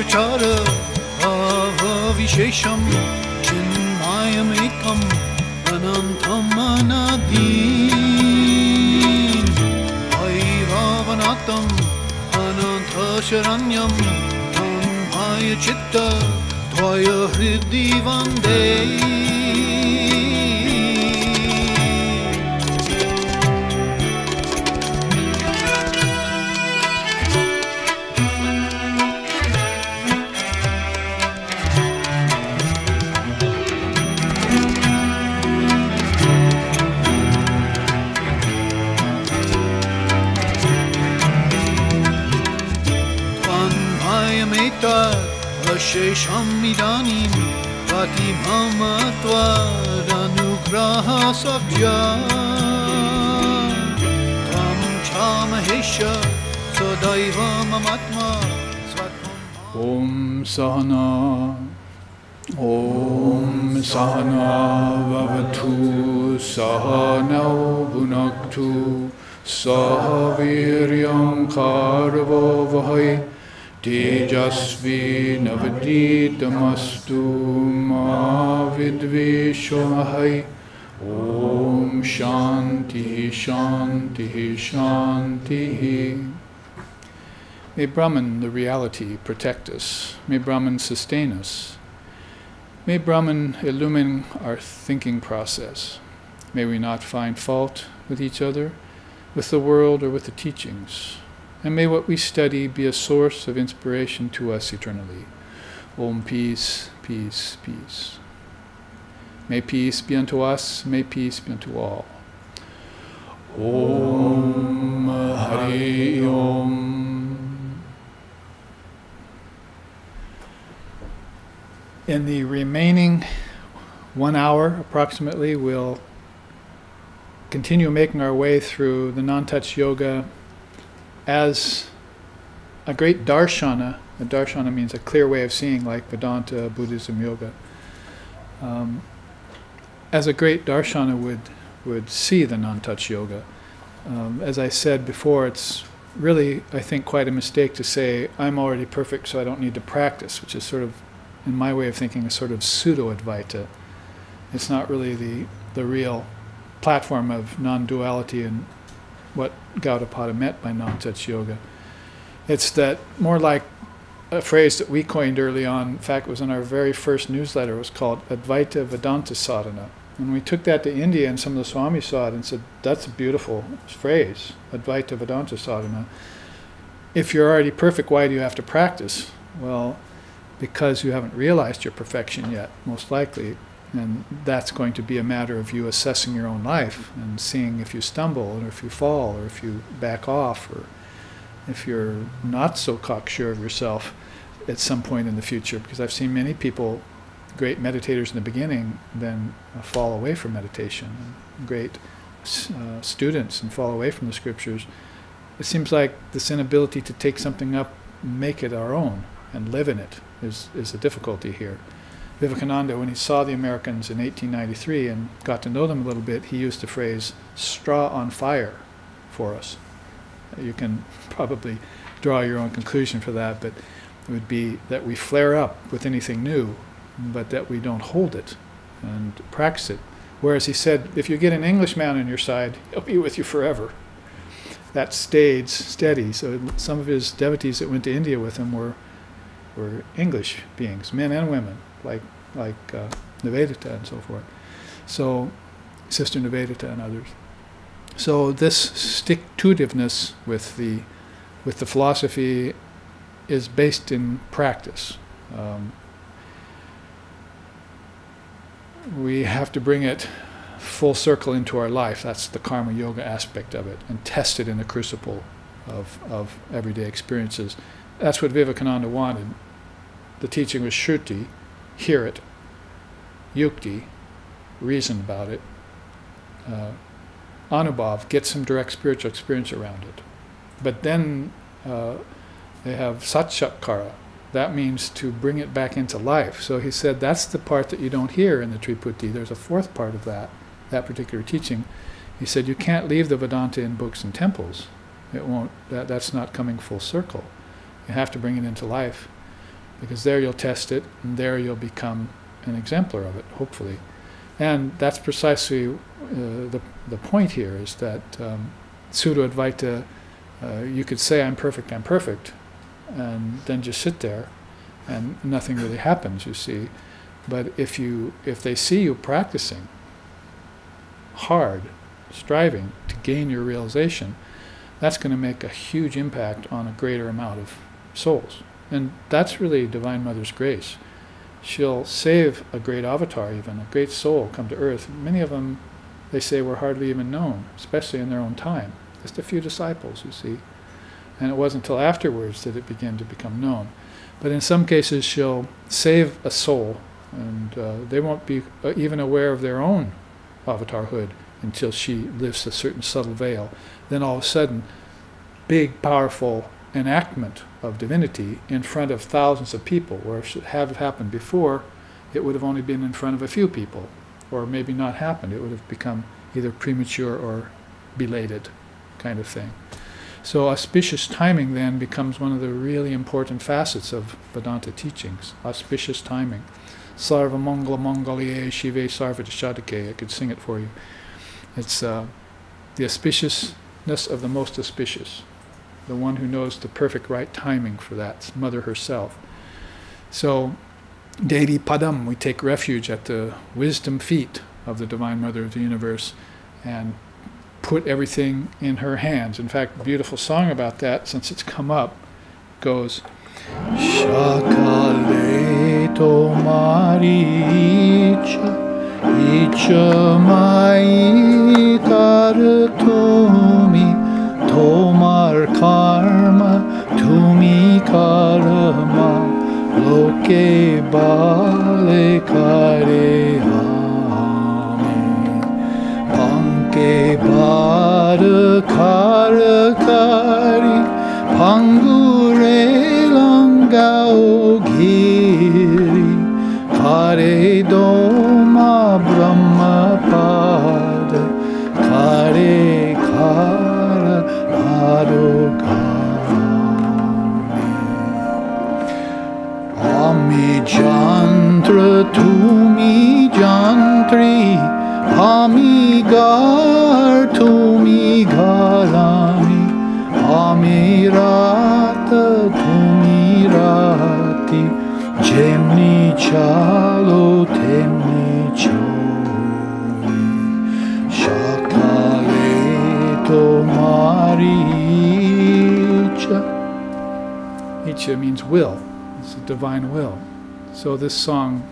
Chara Vishesham Chinmayam Ekam Anantam Anadin Aivavanatam Ananta Sharanyam Tanmaya Chitta Dvaya Hridi Vande. Shesham idanim Vati mama tvadanukgraha sabja Tam chamahesha Sadaiva mamatma Om Sahana Vavatu Sahana Bhunaktu Sahaviryam Karvo Vahai Tejasvi Navaditamastu Ma Vidvishwamahai. Om Shanti Shanti Shanti. May Brahman, the reality, protect us. May Brahman sustain us. May Brahman illumine our thinking process. May we not find fault with each other, with the world, or with the teachings. And may what we study be a source of inspiration to us eternally. Om Peace, Peace, Peace. May peace be unto us, may peace be unto all. Om Hari Om. In the remaining 1 hour approximately, we'll continue making our way through the non-touch yoga as a great darshana. A darshana means a clear way of seeing, like Vedanta, Buddhism, yoga. As a great darshana would see the non-touch yoga. As I said before, it's really, I think, quite a mistake to say, I'm already perfect, so I don't need to practice, which is sort of, in my way of thinking, a sort of pseudo-advaita. It's not really the real platform of non-duality and what Gaudapada meant by non-touch yoga. It's that more like a phrase that we coined early on. In fact, it was in our very first newsletter. It was called Advaita Vedanta Sadhana. And we took that to India, and some of the Swamis saw it and said, that's a beautiful phrase, Advaita Vedanta Sadhana. If you're already perfect, why do you have to practice? Well, because you haven't realized your perfection yet, most likely. And that's going to be a matter of you assessing your own life and seeing if you stumble, or if you fall, or if you back off, or if you're not so cocksure of yourself at some point in the future. Because I've seen many people, great meditators in the beginning, then fall away from meditation, and great students, and fall away from the scriptures. It seems like this inability to take something up, make it our own, and live in it is a difficulty here. Vivekananda, when he saw the Americans in 1893 and got to know them a little bit, he used the phrase, straw on fire, for us. You can probably draw your own conclusion for that, but it would be that we flare up with anything new, but that we don't hold it and practice it. Whereas he said, if you get an Englishman on your side, he'll be with you forever. That stayed steady. So some of his devotees that went to India with him were English beings, men and women, like Nivedita and so forth. So, Sister Nivedita and others. So this stick-to-itiveness with the philosophy is based in practice. We have to bring it full circle into our life. That's the karma yoga aspect of it, and test it in the crucible of everyday experiences. That's what Vivekananda wanted. The teaching was Shruti, hear it, Yukti, reason about it, Anubhav, get some direct spiritual experience around it. But then they have Satchatkara. That means to bring it back into life. So he said that's the part that you don't hear in the Triputi. There's a fourth part of that particular teaching. He said you can't leave the Vedanta in books and temples. It won't. That's not coming full circle. You have to bring it into life. because there you'll test it, and there you'll become an exemplar of it, hopefully. And that's precisely the point here, is that pseudo-Advaita, you could say, I'm perfect, and then just sit there, and nothing really happens, you see. But if they see you practicing hard, striving to gain your realization, that's going to make a huge impact on a greater amount of souls. And that's really Divine Mother's grace. She'll save a great avatar, even a great soul, come to earth. Many of them, they say, were hardly even known, especially in their own time. Just a few disciples, you see. And it wasn't until afterwards that it began to become known. But in some cases, she'll save a soul, and they won't be even aware of their own avatarhood until she lifts a certain subtle veil. Then all of a sudden, big, powerful enactment of divinity in front of thousands of people, where if it had happened before, it would have only been in front of a few people, or maybe not happened. It would have become either premature or belated kind of thing. So auspicious timing then becomes one of the really important facets of Vedanta teachings. Auspicious timing. Sarva Mangala Mangalye Shive Sarva Dashadake. I could sing it for you. It's the auspiciousness of the most auspicious. The one who knows the perfect right timing for that, Mother herself. So, Devi Padam, we take refuge at the wisdom feet of the Divine Mother of the Universe and put everything in her hands. In fact, a beautiful song about that, since it's come up, goes Shakale Tomaricha Icha Mai Karatumi Tomar Karma Tumi Karma Loke Bale Kare Hame Panke Bada Kara Kari Pangure Langao Giri Kare Doma Brahma Pada Kare Kara Adogami Ami Jantra Tumi Jantri Ami Gar Tumi Garami Ami Rata Tumi Rati Jemni Chalo Temni Chori Shakale Tomaricha. Icha means will. It's a divine will. So this song,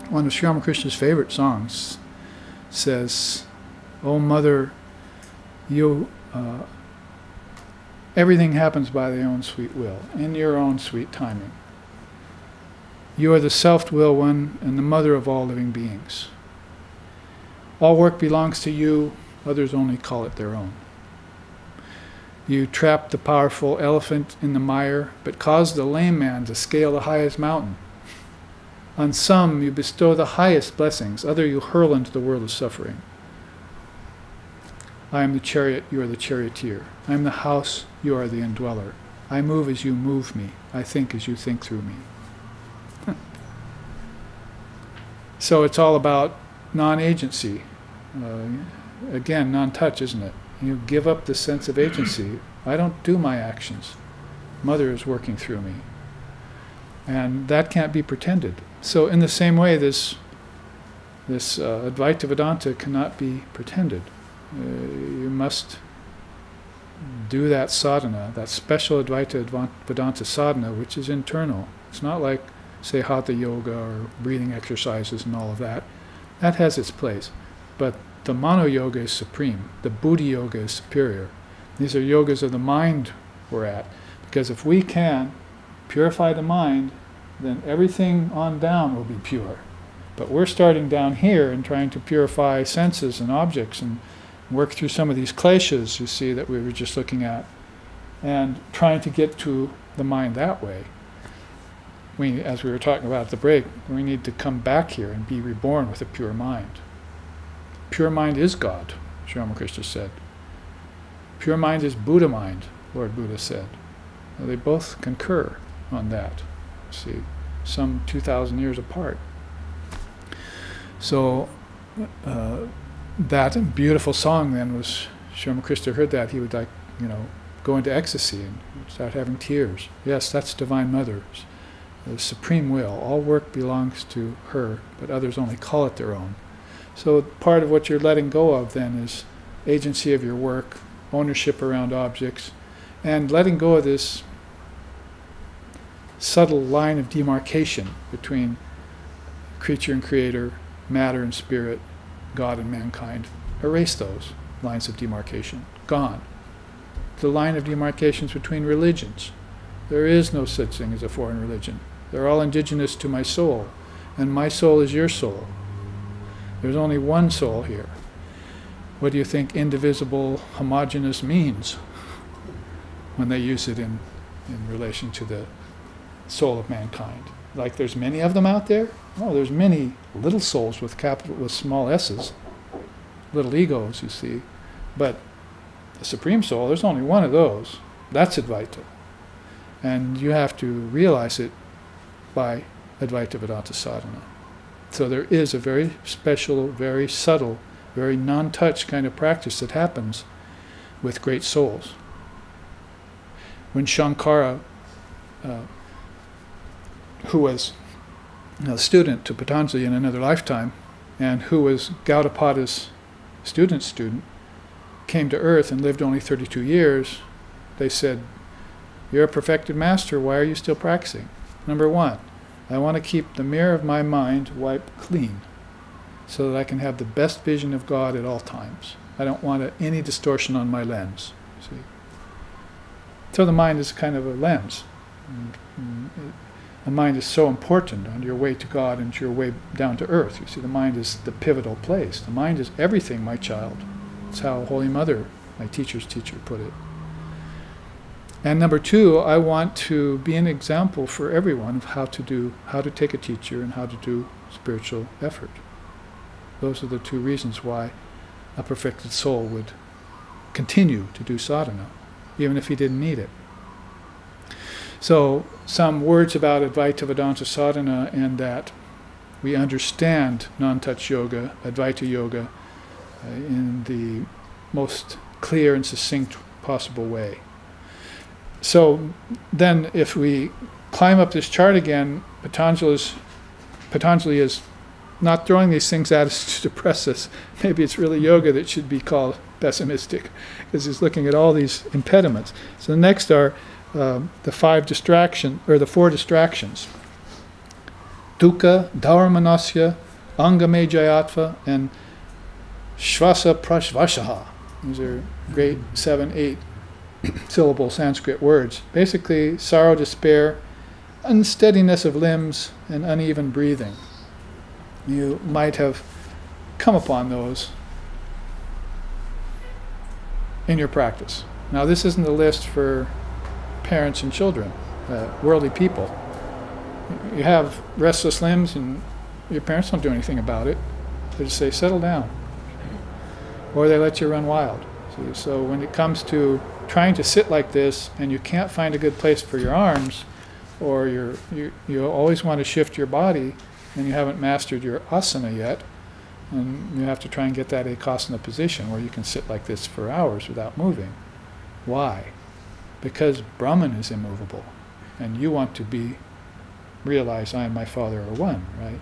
one of Sri Ramakrishna's favorite songs, says, "Oh Mother, you, everything happens by thy own sweet will, in your own sweet timing. You are the self-will one and the mother of all living beings. All work belongs to you, others only call it their own. You trap the powerful elephant in the mire, but cause the lame man to scale the highest mountain. On some you bestow the highest blessings, other you hurl into the world of suffering. I am the chariot, you are the charioteer. I am the house, you are the indweller. I move as you move me. I think as you think through me." So it's all about non-agency. Again, non-touch, isn't it? You give up the sense of agency. I don't do my actions. Mother is working through me. And that can't be pretended. So in the same way, this Advaita Vedanta cannot be pretended. You must do that sadhana, that special Advaita Vedanta sadhana, which is internal. It's not like, say, Hatha Yoga or breathing exercises and all of that. That has its place. But the Mano Yoga is supreme. The Buddhi Yoga is superior. These are yogas of the mind we're at. Because if we can purify the mind, then everything on down will be pure. But we're starting down here and trying to purify senses and objects and work through some of these kleshas, you see, that we were just looking at, and trying to get to the mind that way. We, as we were talking about at the break, we need to come back here and be reborn with a pure mind. Pure mind is God, Sri Ramakrishna said. Pure mind is Buddha mind, Lord Buddha said. Now, they both concur on that, see. some 2,000 years apart. So that beautiful song then was, Sri Ramakrishna heard that, he would like, go into ecstasy and start having tears. Yes, that's Divine Mother, the supreme will. All work belongs to her, but others only call it their own. So part of what you're letting go of then is agency of your work, ownership around objects, and letting go of this subtle line of demarcation between creature and creator, matter and spirit, God and mankind. Erase those lines of demarcation. Gone. The line of demarcations between religions. There is no such thing as a foreign religion. They're all indigenous to my soul, and my soul is your soul. There's only one soul here. What do you think indivisible, homogeneous means when they use it in relation to the soul of mankind? Like there's many of them out there? No, there's many little souls with small s's, little egos, you see. But the Supreme Soul, there's only one of those. That's Advaita. And you have to realize it by Advaita Vedanta sadhana. So there is a very special, very subtle, very non-touch kind of practice that happens with great souls. When Shankara, who was a student to Patanjali in another lifetime, and who was Gaudapada's student, came to earth and lived only 32 years, they said, "You're a perfected master, why are you still practicing?" Number one, I want to keep the mirror of my mind wiped clean so that I can have the best vision of God at all times. I don't want any distortion on my lens. See? So the mind is kind of a lens. The mind is so important on your way to God and your way down to earth. You see, the mind is the pivotal place. The mind is everything, my child. That's how Holy Mother, my teacher's teacher, put it. And number two, I want to be an example for everyone of how to take a teacher and how to do spiritual effort. Those are the two reasons why a perfected soul would continue to do sadhana, even if he didn't need it. So, some words about Advaita Vedanta sadhana, and that we understand non-touch yoga, Advaita yoga, in the most clear and succinct possible way. So then if we climb up this chart again, Patanjali is not throwing these things at us to depress us. Maybe it's really yoga that should be called pessimistic, because he's looking at all these impediments. So the next are the four distractions. Dukkha, Dharmanasya, Angame Jayatva, and Shvasa Prashvashaha. These are great 7-8 syllable Sanskrit words. Basically, sorrow, despair, unsteadiness of limbs, and uneven breathing. You might have come upon those in your practice. Now, this isn't a list for parents and children, worldly people. You have restless limbs and your parents don't do anything about it. They just say, settle down. Or they let you run wild. So when it comes to trying to sit like this and you can't find a good place for your arms, or you always want to shift your body and you haven't mastered your asana yet, and you have to try and get that ekasana position where you can sit like this for hours without moving. Why? Because Brahman is immovable, and you want to realize I and my Father are one, right?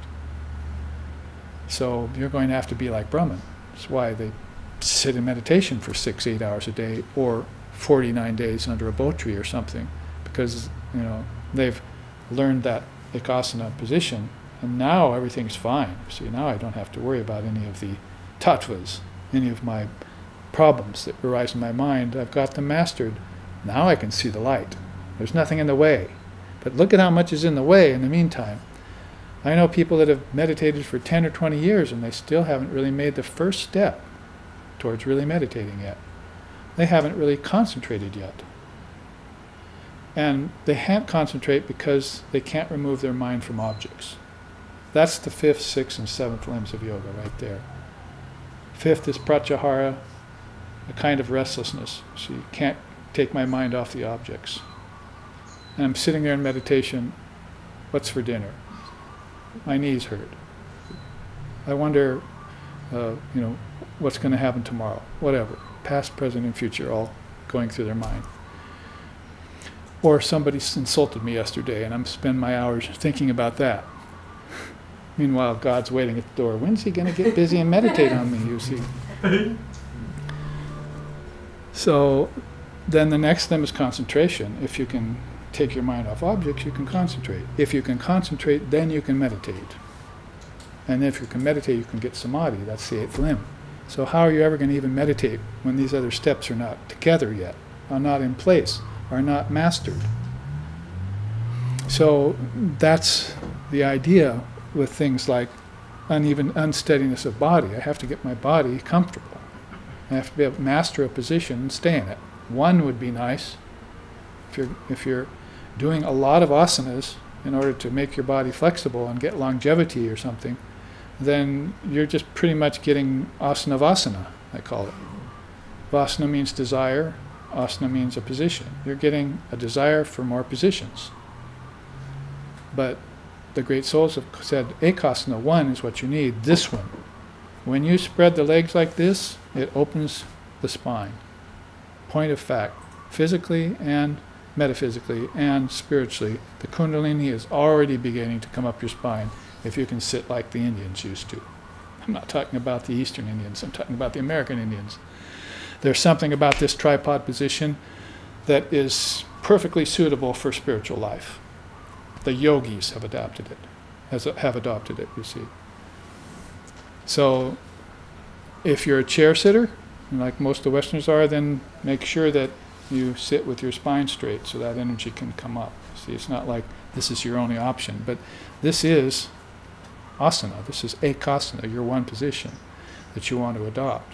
So you're going to have to be like Brahman. That's why they sit in meditation for 6-8 hours a day, or 49 days under a bo tree or something, because they've learned that ekasana position, and now everything's fine. See, now I don't have to worry about any of the tattvas, any of my problems that arise in my mind. I've got them mastered. Now I can see the light. There's nothing in the way. But look at how much is in the way in the meantime. I know people that have meditated for 10 or 20 years and they still haven't really made the first step towards really meditating yet. They haven't really concentrated yet. And they can't concentrate because they can't remove their mind from objects. That's the 5th, 6th, and 7th limbs of yoga right there. 5th is pratyahara, a kind of restlessness. So you can't take my mind off the objects. And I'm sitting there in meditation, What's for dinner? My knees hurt. I wonder, what's going to happen tomorrow? Whatever. Past, present, and future all going through their mind. Or somebody insulted me yesterday, and I'm spending my hours thinking about that. Meanwhile, God's waiting at the door. When's he going to get busy and meditate on me, you see? So then the next step is concentration. If you can take your mind off objects, you can concentrate. If you can concentrate, then you can meditate. And if you can meditate, you can get samadhi. That's the eighth limb. So how are you ever going to even meditate when these other steps are not together yet, are not in place, are not mastered? So that's the idea with things like uneven unsteadiness of body. I have to get my body comfortable. I have to be able to master a position and stay in it. One would be nice. If you're doing a lot of asanas in order to make your body flexible and get longevity or something, then you're just pretty much getting asana vasana, I call it. Vasana means desire, asana means a position. You're getting a desire for more positions. But the great souls have said, ekasana, one is what you need, this one. When you spread the legs like this, it opens the spine. Point of fact, physically and metaphysically and spiritually, the kundalini is already beginning to come up your spine if you can sit like the Indians used to. I'm not talking about the Eastern Indians, I'm talking about the American Indians. There's something about this tripod position that is perfectly suitable for spiritual life. The yogis have adopted it, you see. So if you're a chair sitter, like most of the Westerners are, then make sure that you sit with your spine straight so that energy can come up. See, it's not like this is your only option, but this is asana, this is ekasana, your one position that you want to adopt.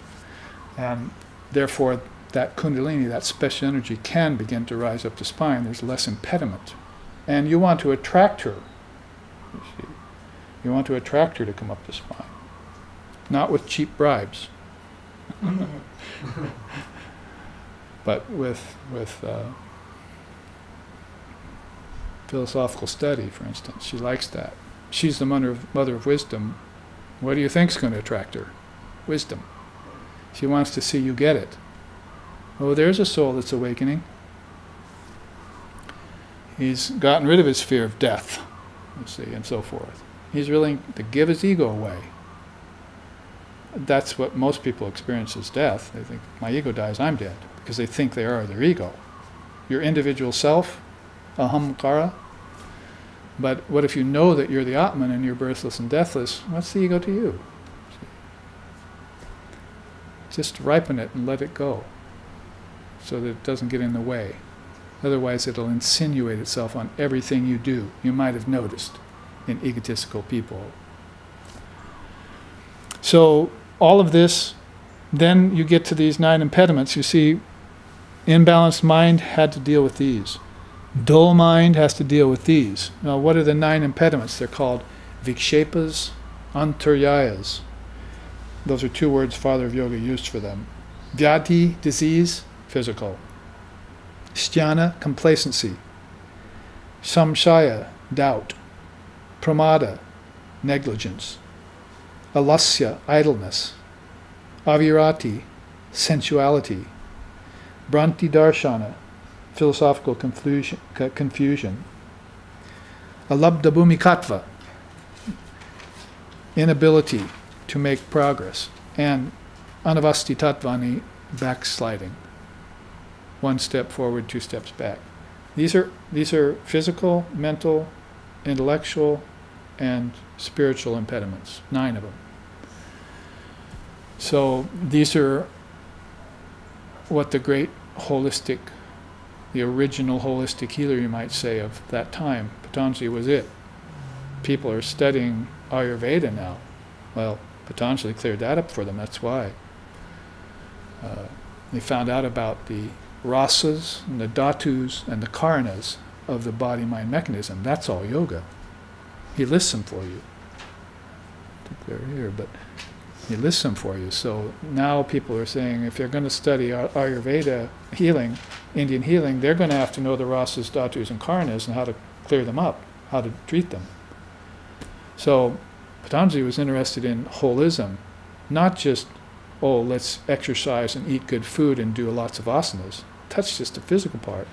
And therefore that kundalini, that special energy, can begin to rise up the spine. There's less impediment. And you want to attract her, you see. You want to attract her to come up the spine. Not with cheap bribes. But with philosophical study, for instance. She likes that. She's the mother of wisdom. What do you think's going to attract her? Wisdom. She wants to see you get it. Oh, there's a soul that's awakening. He's gotten rid of his fear of death, you see, and so forth. He's willing to give his ego away. That's what most people experience as death. They think, my ego dies, I'm dead, because they think they are their ego. Your individual self, ahamkara. But what if you know that you're the Atman and you're birthless and deathless? What's the ego to you? Just ripen it and let it go, so that it doesn't get in the way. Otherwise it'll insinuate itself on everything you do. You might have noticed in egotistical people. So all of this, then you get to these 9 impediments. You see, imbalanced mind had to deal with these. Dull mind has to deal with these. Now what are the 9 impediments? They're called vikshepas, antaryayas. Those are 2 words Father of Yoga used for them. Vyati, disease, physical. Sthana, complacency. Samshaya, doubt. Pramada, negligence. Alasya, idleness. Avirati, sensuality. Bhranti darshana, philosophical confusion. Alabdha bhumikatva, inability to make progress. And anavasti tattvani, backsliding. 1 step forward, 2 steps back. These are physical, mental, intellectual, and spiritual impediments. 9 of them. So these are what the great holistic, the original holistic healer, you might say, of that time. Patanjali was it. People are studying Ayurveda now. Well, Patanjali cleared that up for them, that's why. They found out about the rasas and the dhatus and the karanas of the body-mind mechanism. That's all yoga. He lists them for you. I think they're here, but he lists them for you. So now people are saying if they're going to study Ayurveda healing, Indian healing, they're going to have to know the rasas, dhatus, and karanas and how to clear them up, how to treat them. So Patanjali was interested in holism, not just, oh, let's exercise and eat good food and do lots of asanas. That's just the physical part.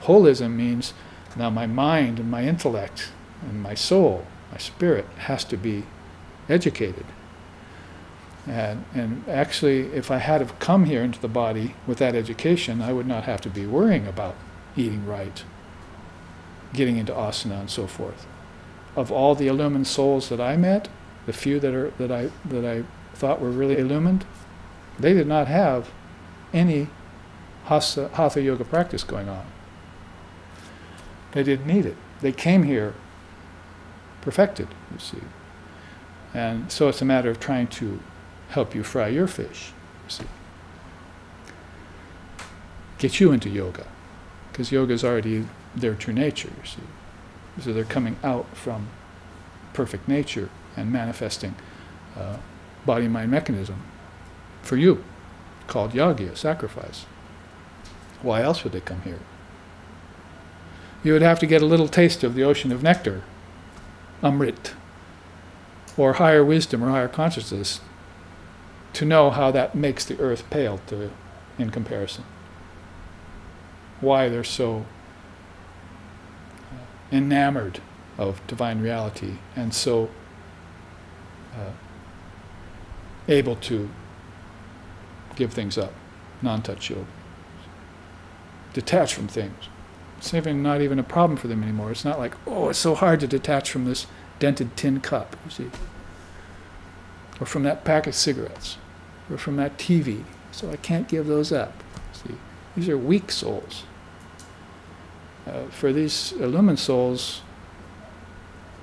Holism means now my mind and my intellect and my soul, my spirit has to be educated. And actually, if I had have come here into the body with that education, I would not have to be worrying about eating right, getting into asana and so forth. Of all the illumined souls that I met, the few that I thought were really illumined, they did not have any hatha yoga practice going on. They didn't need it. They came here perfected, you see. And so it's a matter of trying to help you fry your fish, you see. Get you into yoga, because yoga is already their true nature, you see. So they're coming out from perfect nature and manifesting body-mind mechanism for you, called yagya, sacrifice. Why else would they come here? You would have to get a little taste of the ocean of nectar, amrit, or higher wisdom or higher consciousness, to know how that makes the earth pale in comparison. Why they're so enamored of divine reality and so able to give things up, non-touch yoga, detach from things. It's not even a problem for them anymore. It's not like, oh, it's so hard to detach from this dented tin cup, you see, or from that pack of cigarettes, or from that TV, so I can't give those up. See, these are weak souls. For these illumined souls,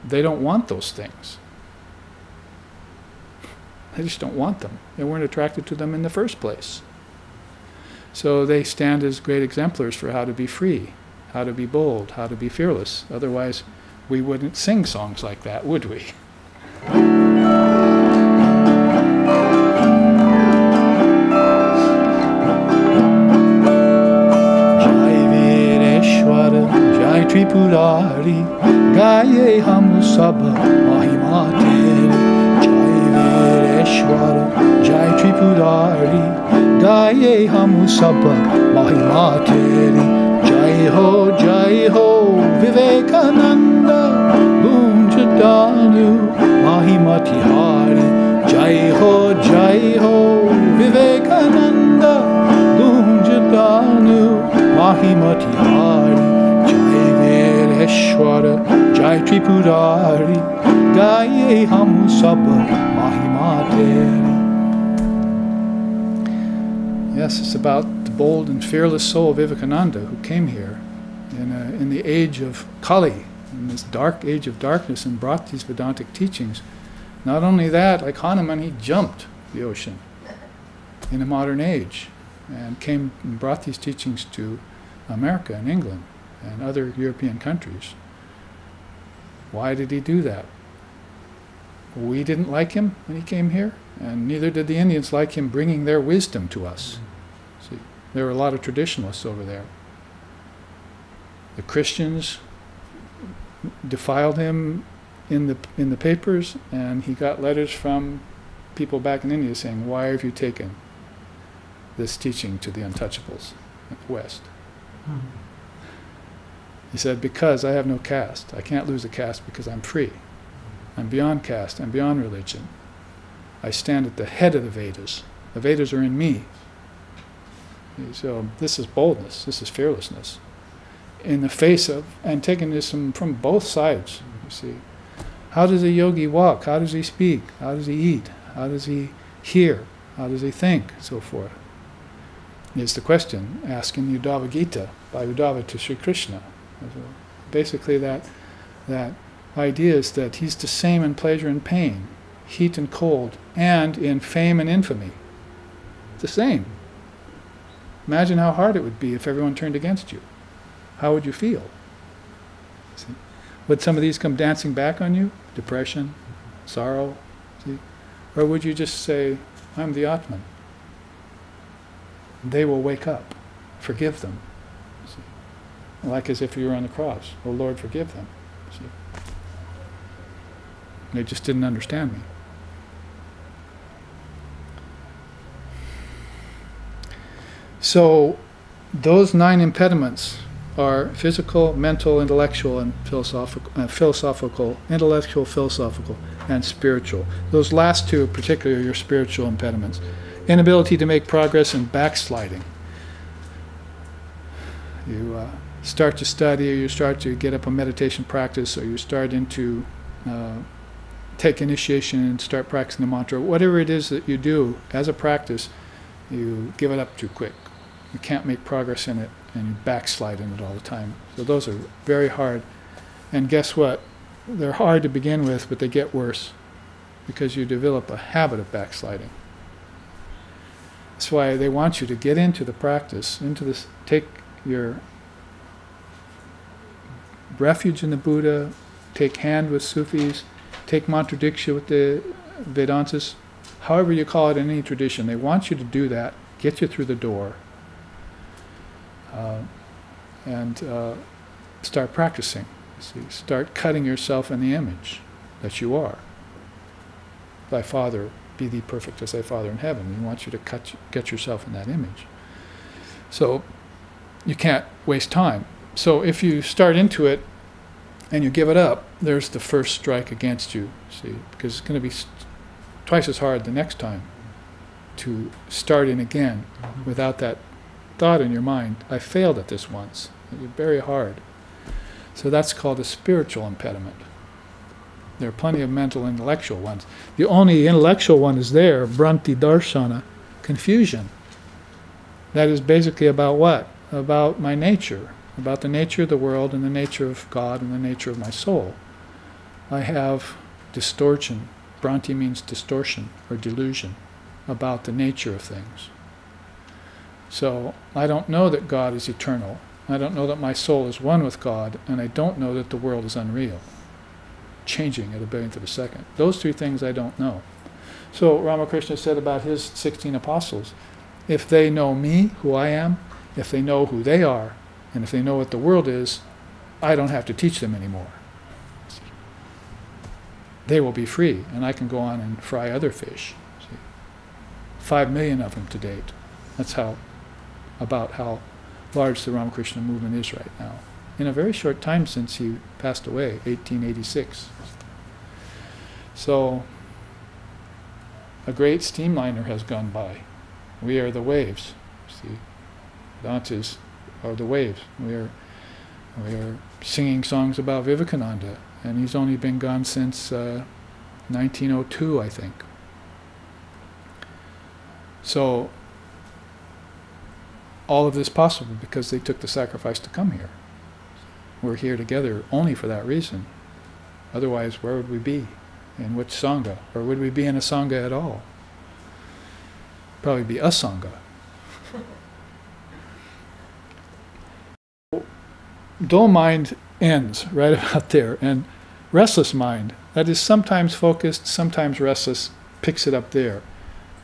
they don't want those things. They just don't want them. They weren't attracted to them in the first place. So they stand as great exemplars for how to be free, how to be bold, how to be fearless. Otherwise, we wouldn't sing songs like that, would we? Jai Tripurari, Gaye Hamu Sabha Mahima Tere. Jai Vireshwara, Jai Tripurari, Gaye Hamu Sabha Mahima Tere. Jai Ho, Vivekananda, Bunjadanu, Mahimati Hari. Jai Ho, Vivekananda, Bunjadanu, Mahimati Hari. Vireshwara, Jai Tripurari, Gaye Hamu Sabha Mahima Tere. Yes, it's about the bold and fearless soul of Vivekananda who came here in the age of Kali, in this dark age of darkness, and brought these Vedantic teachings. Not only that, like Hanuman, he jumped the ocean in a modern age and came and brought these teachings to America and England and other European countries. Why did he do that? We didn't like him when he came here, and neither did the Indians like him bringing their wisdom to us. See, there were a lot of traditionalists over there. The Christians defiled him in the papers, and he got letters from people back in India saying, "Why have you taken this teaching to the untouchables in the West?" He said, "Because I have no caste. I can't lose a caste because I'm free. I'm beyond caste. I'm beyond religion. I stand at the head of the Vedas. The Vedas are in me." So this is boldness. This is fearlessness. In the face of antagonism from both sides, you see. How does a yogi walk? How does he speak? How does he eat? How does he hear? How does he think? So forth. Is the question asked in Uddhava Gita by Uddhava to Sri Krishna. Basically that idea is that he's the same in pleasure and pain, heat and cold, and in fame and infamy. The same. Imagine how hard it would be if everyone turned against you. How would you feel? See? Would some of these come dancing back on you? Depression, sorrow? See? Or would you just say, "I'm the Atman"? They will wake up. Forgive them. See? Like as if you were on the cross. "Oh Lord, forgive them." See? They just didn't understand me. So those 9 impediments are physical, mental, intellectual, and philosophical, intellectual, philosophical, and spiritual. Those last 2 particularly are your spiritual impediments. Inability to make progress and backsliding. You start to study, or you start to get up a meditation practice, or you start into take initiation and start practicing the mantra. Whatever it is that you do as a practice, you give it up too quick. You can't make progress in it, and you backslide in it all the time. So those are very hard. And guess what? They're hard to begin with, but they get worse because you develop a habit of backsliding. That's why they want you to get into the practice, into this, take your refuge in the Buddha, take hand with Sufis, take mantra diksha with the Vedantas, however you call it in any tradition. They want you to do that, get you through the door, and start practicing. See, start cutting yourself in the image that you are. Thy Father, be thee perfect as thy Father in heaven. He wants you to get yourself in that image. So you can't waste time. So if you start into it and you give it up, there's the first strike against you, see, because it's going to be twice as hard the next time to start in again without that thought in your mind, I failed at this once. It's very hard. So that's called a spiritual impediment. There are plenty of mental, intellectual ones. The only intellectual one is there, Bhranti Darshana, confusion. That is basically about what? About my nature, about the nature of the world and the nature of God and the nature of my soul. I have distortion. Bhranti means distortion or delusion about the nature of things. So I don't know that God is eternal. I don't know that my soul is one with God, and I don't know that the world is unreal, changing at a billionth of a second. Those 3 things I don't know. So Ramakrishna said about his 16 apostles, if they know me, who I am, if they know who they are, and if they know what the world is, I don't have to teach them anymore. They will be free, and I can go on and fry other fish. See? 5 million of them to date. That's about how large the Ramakrishna movement is right now. In a very short time since he passed away, 1886. So a great steamliner has gone by. We are the waves. See, Vedantas are the waves. We are singing songs about Vivekananda, and he's only been gone since 1902, I think. So all of this possible because they took the sacrifice to come here. We're here together only for that reason. Otherwise, where would we be? In which Sangha? Or would we be in a Sangha at all? Probably be a Sangha. Dull mind ends right about there. And restless mind, that is sometimes focused, sometimes restless, picks it up there.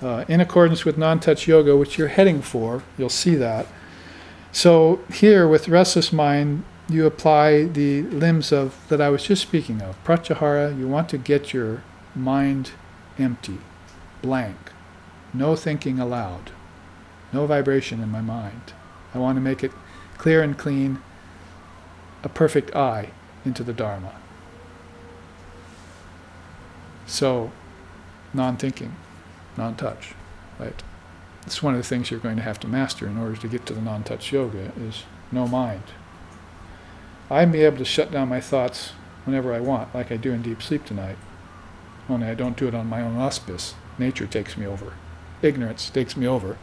In accordance with non-touch yoga, which you're heading for, you'll see that. So here, with restless mind, you apply the limbs that I was just speaking of. Pratyahara, you want to get your mind empty, blank, no thinking aloud, no vibration in my mind. I want to make it clear and clean, a perfect eye into the Dharma. So, non-thinking. Non-touch, right? It's one of the things you're going to have to master in order to get to the non-touch yoga is no mind. I'd be able to shut down my thoughts whenever I want, like I do in deep sleep tonight. Only I don't do it on my own auspice. Nature takes me over. Ignorance takes me over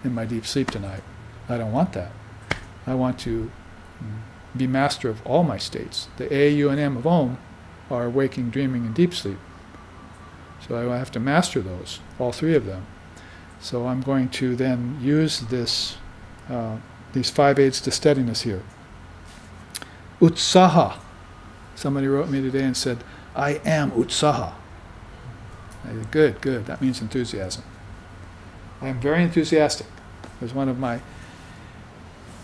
in my deep sleep tonight. I don't want that. I want to be master of all my states. The A, U, and M of Om are waking, dreaming, and deep sleep. So I have to master those, all 3 of them. So I'm going to then use this, these 5 aids to steadiness here. Utsaha. Somebody wrote me today and said, I am Utsaha. I said, good, good. That means enthusiasm. I am very enthusiastic. It was one of my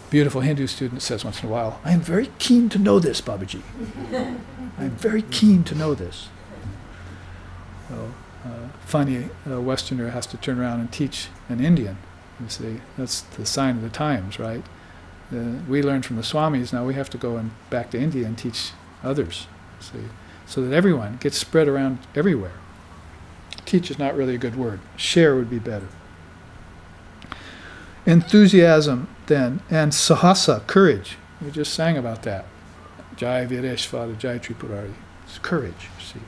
beautiful Hindu student says once in a while, "I am very keen to know this, Babaji. I am very keen to know this." So, funny, a Westerner has to turn around and teach an Indian. You see, that's the sign of the times, right? We learn from the Swamis, now we have to go back to India and teach others, see, so that everyone gets spread around everywhere. Teach is not really a good word. Share would be better. Enthusiasm, then, and sahasa, courage. We just sang about that. Jai Vireshvara, Jai Tripurari. It's courage, see.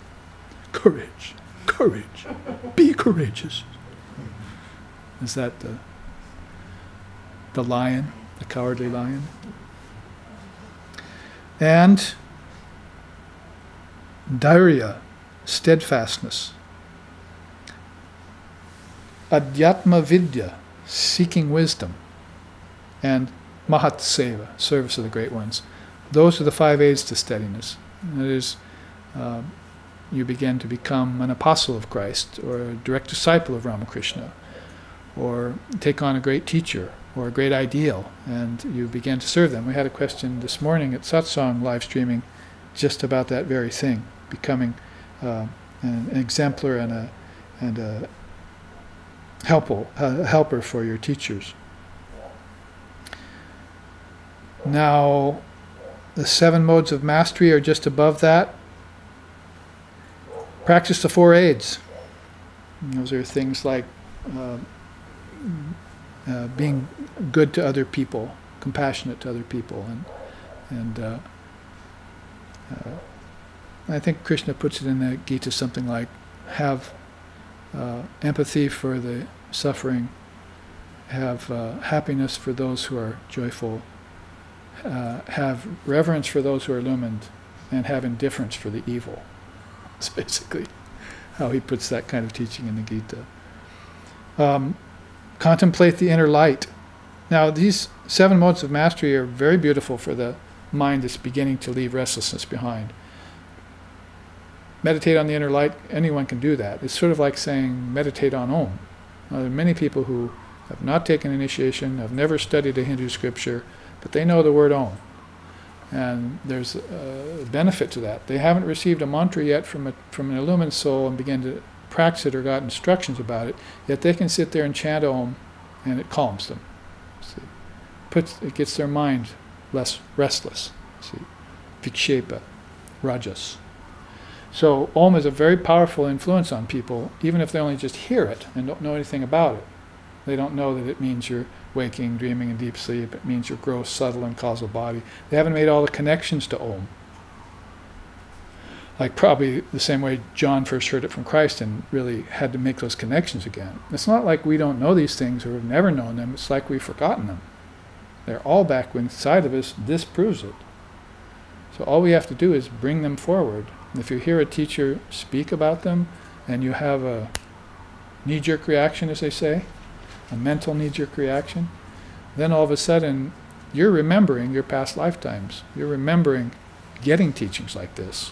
Courage, courage. Be courageous. Is that the lion, the cowardly lion? And dhairya, steadfastness. Adhyatma vidya, seeking wisdom. And mahat seva, service of the great ones. Those are the 5 aids to steadiness. That is, you begin to become an apostle of Christ, or a direct disciple of Ramakrishna, or take on a great teacher, or a great ideal, and you begin to serve them. We had a question this morning at Satsang live streaming just about that very thing, becoming an exemplar and a helper for your teachers. Now, the 7 modes of mastery are just above that. Practice the 4 aids. And those are things like being good to other people, compassionate to other people, and I think Krishna puts it in the Gita something like, have empathy for the suffering, have happiness for those who are joyful, have reverence for those who are illumined, and have indifference for the evil. That's basically how he puts that kind of teaching in the Gita. Contemplate the inner light. Now, these 7 modes of mastery are very beautiful for the mind that's beginning to leave restlessness behind. Meditate on the inner light, anyone can do that. It's sort of like saying meditate on Om. Now, there are many people who have not taken initiation, have never studied a Hindu scripture, but they know the word Om. And there's a benefit to that. They haven't received a mantra yet from an illumined soul and begin to practice it or got instructions about it, yet they can sit there and chant Om and it calms them. See? It gets their mind less restless. See? Vikshepa, rajas. So Om is a very powerful influence on people, even if they only just hear it and don't know anything about it. They don't know that it means you're waking, dreaming, and deep sleep. It means your gross, subtle, and causal body. They haven't made all the connections to Om. Like probably the same way John first heard it from Christ and really had to make those connections again. It's not like we don't know these things or have never known them. It's like we've forgotten them. They're all back inside of us. This proves it. So all we have to do is bring them forward. If you hear a teacher speak about them and you have a knee-jerk reaction, as they say, a mental knee-jerk reaction, then all of a sudden you're remembering your past lifetimes. You're remembering getting teachings like this.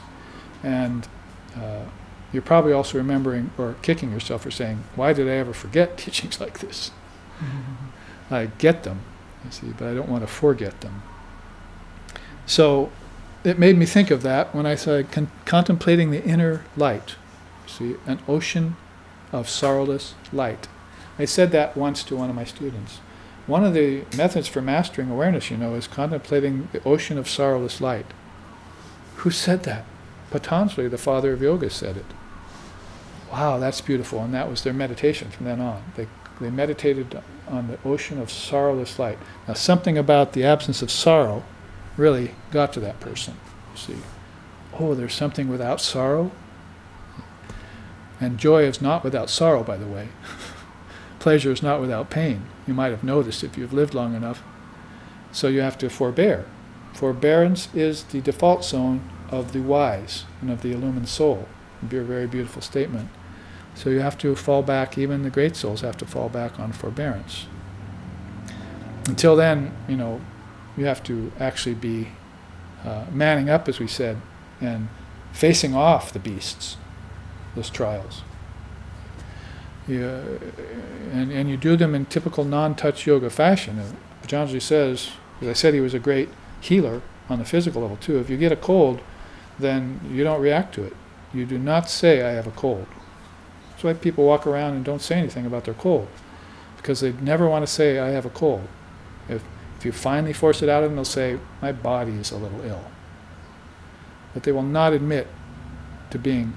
And you're probably also remembering or kicking yourself for saying, why did I ever forget teachings like this? I get them, you see, but I don't want to forget them. So it made me think of that when I said contemplating the inner light. See, an ocean of sorrowless light. I said that once to one of my students. One of the methods for mastering awareness, is contemplating the ocean of sorrowless light. Who said that? Patanjali, the father of yoga, said it. Wow, that's beautiful. And that was their meditation from then on. They meditated on the ocean of sorrowless light. Now, something about the absence of sorrow really got to that person. See, oh, there's something without sorrow? And joy is not without sorrow, by the way. Pleasure is not without pain. You might have noticed if you've lived long enough. So you have to forbear. Forbearance is the default zone of the wise and of the illumined soul. It would be a very beautiful statement. So you have to fall back, even the great souls have to fall back on forbearance. Until then, you have to actually be manning up, as we said, and facing off the beasts, those trials. And you do them in typical non-touch yoga fashion. Patanjali says, As I said, he was a great healer on the physical level too. If you get a cold, then you don't react to it. You do not say, I have a cold. That's why people walk around and don't say anything about their cold, because they never want to say, I have a cold. If you finally force it out of them, they'll say, my body is a little ill. But they will not admit to being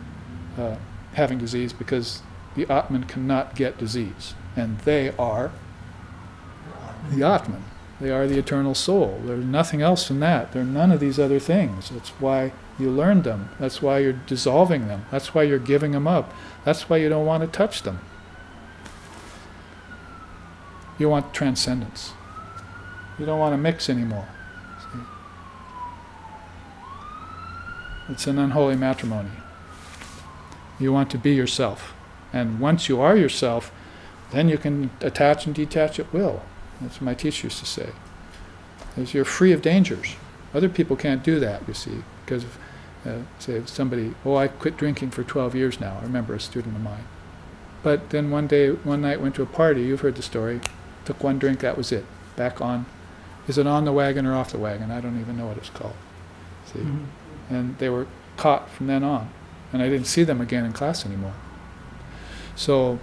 having disease, because the Atman cannot get disease. And they are the Atman. They are the eternal soul. There's nothing else than that. There are none of these other things. That's why you learned them. That's why you're dissolving them. That's why you're giving them up. That's why you don't want to touch them. You want transcendence. You don't want to mix anymore. See? It's an unholy matrimony. You want to be yourself. And once you are yourself, then you can attach and detach at will. That's what my teacher used to say. Because you're free of dangers. Other people can't do that, you see. Because, say, if somebody, oh, I quit drinking for 12 years now. I remember a student of mine. But then one night went to a party, you've heard the story, took one drink, that was it. Back on. Is it on the wagon or off the wagon? I don't even know what it's called. See? Mm-hmm. And they were caught from then on. And I didn't see them again in class anymore. So,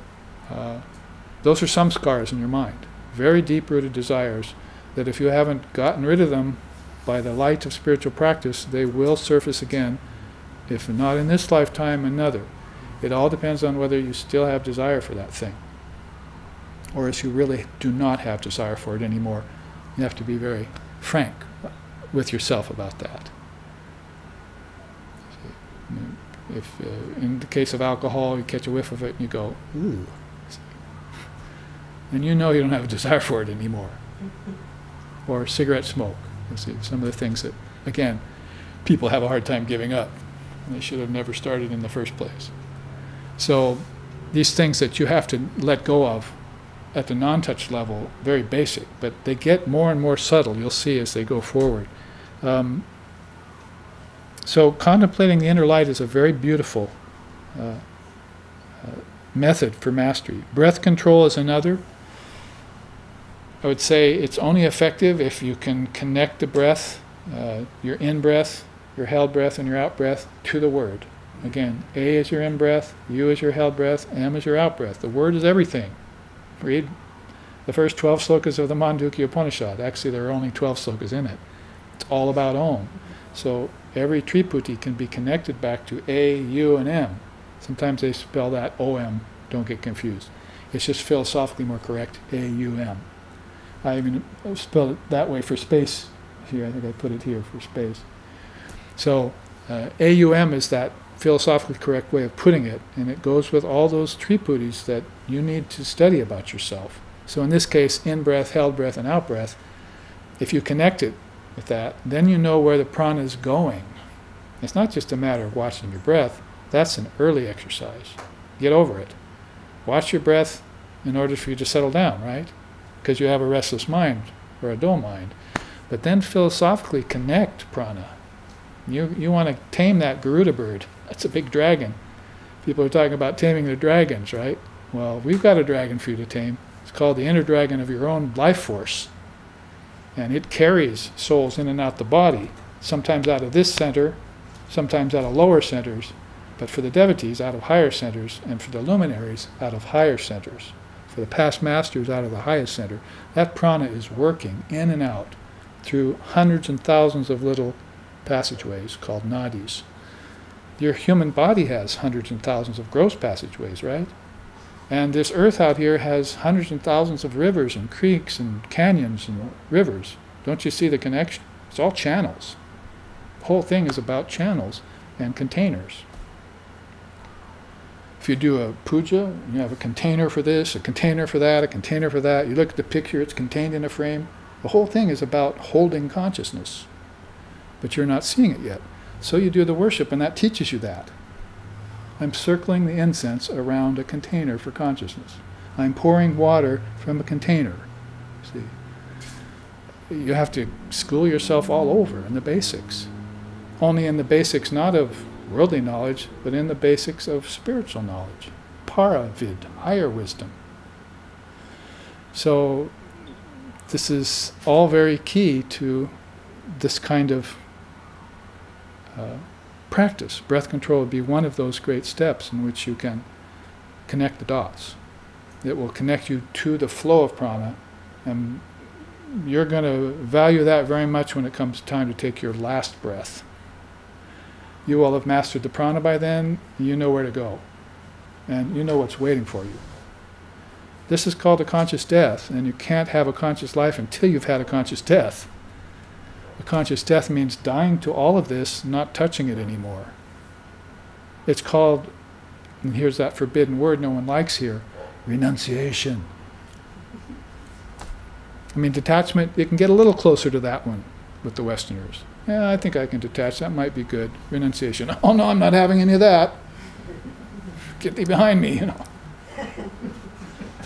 those are some scars in your mind. Very deep-rooted desires that if you haven't gotten rid of them by the light of spiritual practice, they will surface again, if not in this lifetime, another. It all depends on whether you still have desire for that thing, or if you really do not have desire for it anymore. You have to be very frank with yourself about that. If in the case of alcohol, you catch a whiff of it and you go, ooh, and you know you don't have a desire for it anymore. Or cigarette smoke. You see, some of the things that, again, people have a hard time giving up. And they should have never started in the first place. So these things that you have to let go of at the non-touch level, very basic, but they get more and more subtle, you'll see as they go forward. So contemplating the inner light is a very beautiful method for mastery. Breath control is another. I would say it's only effective if you can connect the breath, your in-breath, your held breath, and your out-breath to the word. Again, A is your in-breath, U is your held breath, M is your out-breath. The word is everything. Read the first 12 slokas of the Mandukya Upanishad. Actually, there are only 12 slokas in it. It's all about Om. So every Triputi can be connected back to A, U, and M. Sometimes they spell that O-M. Don't get confused. It's just philosophically more correct, A-U-M. I even spelled it that way for space here. I think I put it here for space. So A-U-M is that philosophically correct way of putting it, and it goes with all those Triputis that you need to study about yourself. So in this case, in-breath, held breath, and out-breath, if you connect it with that, then you know where the prana is going. It's not just a matter of watching your breath. That's an early exercise. Get over it. Watch your breath in order for you to settle down, right? Because you have a restless mind or a dull mind. But then philosophically connect prana. You want to tame that Garuda bird. That's a big dragon. People are talking about taming the dragons, right? Well, we've got a dragon for you to tame. It's called the inner dragon of your own life force. And it carries souls in and out the body, sometimes out of this center, sometimes out of lower centers, but for the devotees out of higher centers, and for the luminaries out of higher centers. For the past masters out of the highest center. That prana is working in and out through hundreds and thousands of little passageways called nadis. Your human body has hundreds and thousands of gross passageways, right? And this earth out here has hundreds and thousands of rivers and creeks and canyons and rivers. Don't you see the connection? It's all channels. The whole thing is about channels and containers. If you do a puja, you have a container for this, a container for that, a container for that. You look at the picture, it's contained in a frame. The whole thing is about holding consciousness. But you're not seeing it yet. So you do the worship, and that teaches you that. I'm circling the incense around a container for consciousness. I'm pouring water from a container. See, you have to school yourself all over in the basics. Only in the basics not of worldly knowledge, but in the basics of spiritual knowledge. Paravid, higher wisdom. So this is all very key to this kind of practice. Breath control would be one of those great steps in which you can connect the dots. It will connect you to the flow of prana, and you're going to value that very much when it comes time to take your last breath. You will have mastered the prana by then, you know where to go, and you know what's waiting for you. This is called a conscious death, and you can't have a conscious life until you've had a conscious death. A conscious death means dying to all of this, not touching it anymore. It's called, and here's that forbidden word no one likes here, renunciation. I mean, detachment, it can get a little closer to that one with the Westerners. Yeah, I think I can detach, that might be good. Renunciation. Oh no, I'm not having any of that. Get thee behind me, you know.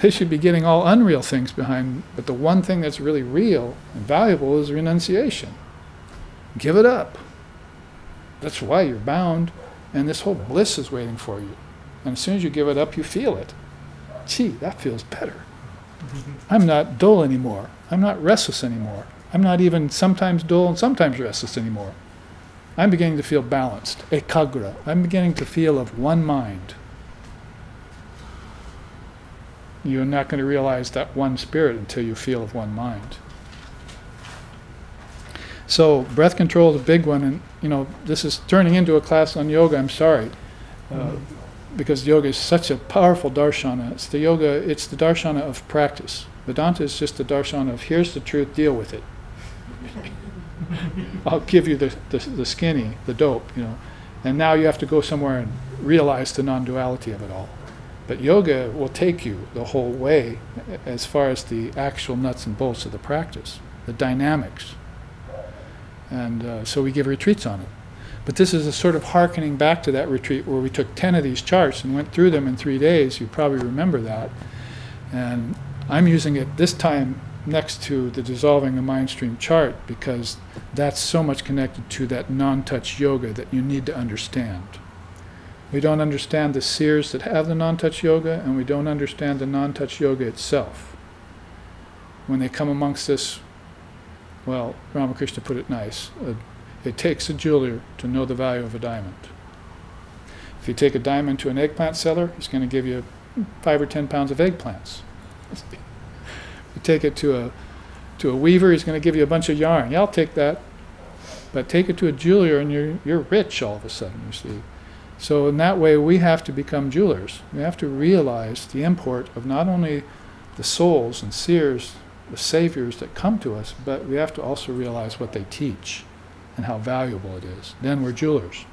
They should be getting all unreal things behind, but the one thing that's really real and valuable is renunciation. Give it up. That's why you're bound, and this whole bliss is waiting for you. And as soon as you give it up, you feel it. Gee, that feels better. I'm not dull anymore. I'm not restless anymore. I'm not even sometimes dull and sometimes restless anymore. I'm beginning to feel balanced, ekagra. I'm beginning to feel of one mind. You're not going to realize that one spirit until you feel of one mind. So breath control is a big one, and you know, this is turning into a class on yoga. I'm sorry, because yoga is such a powerful darshana. It's the darshana of practice. Vedanta is just the darshana of here's the truth, deal with it. I'll give you the skinny, the dope, you know, and now you have to go somewhere and realize the non-duality of it all. But yoga will take you the whole way as far as the actual nuts and bolts of the practice, the dynamics. And so we give retreats on it. But this is a sort of hearkening back to that retreat where we took 10 of these charts and went through them in 3 days. You probably remember that. And I'm using it this time next to the dissolving the mind stream chart because that's so much connected to that non-touch yoga that you need to understand. We don't understand the seers that have the non-touch yoga, and we don't understand the non-touch yoga itself. When they come amongst us, well, Ramakrishna put it nice. It takes a jeweler to know the value of a diamond. If you take a diamond to an eggplant seller, he's going to give you 5 or 10 pounds of eggplants. If you take it to a weaver, he's going to give you a bunch of yarn. Yeah, I'll take that. But take it to a jeweler and you're rich all of a sudden, you see. So in that way, we have to become jewelers. We have to realize the import of not only the souls and seers, the saviors that come to us, but we have to also realize what they teach and how valuable it is. Then we're jewelers.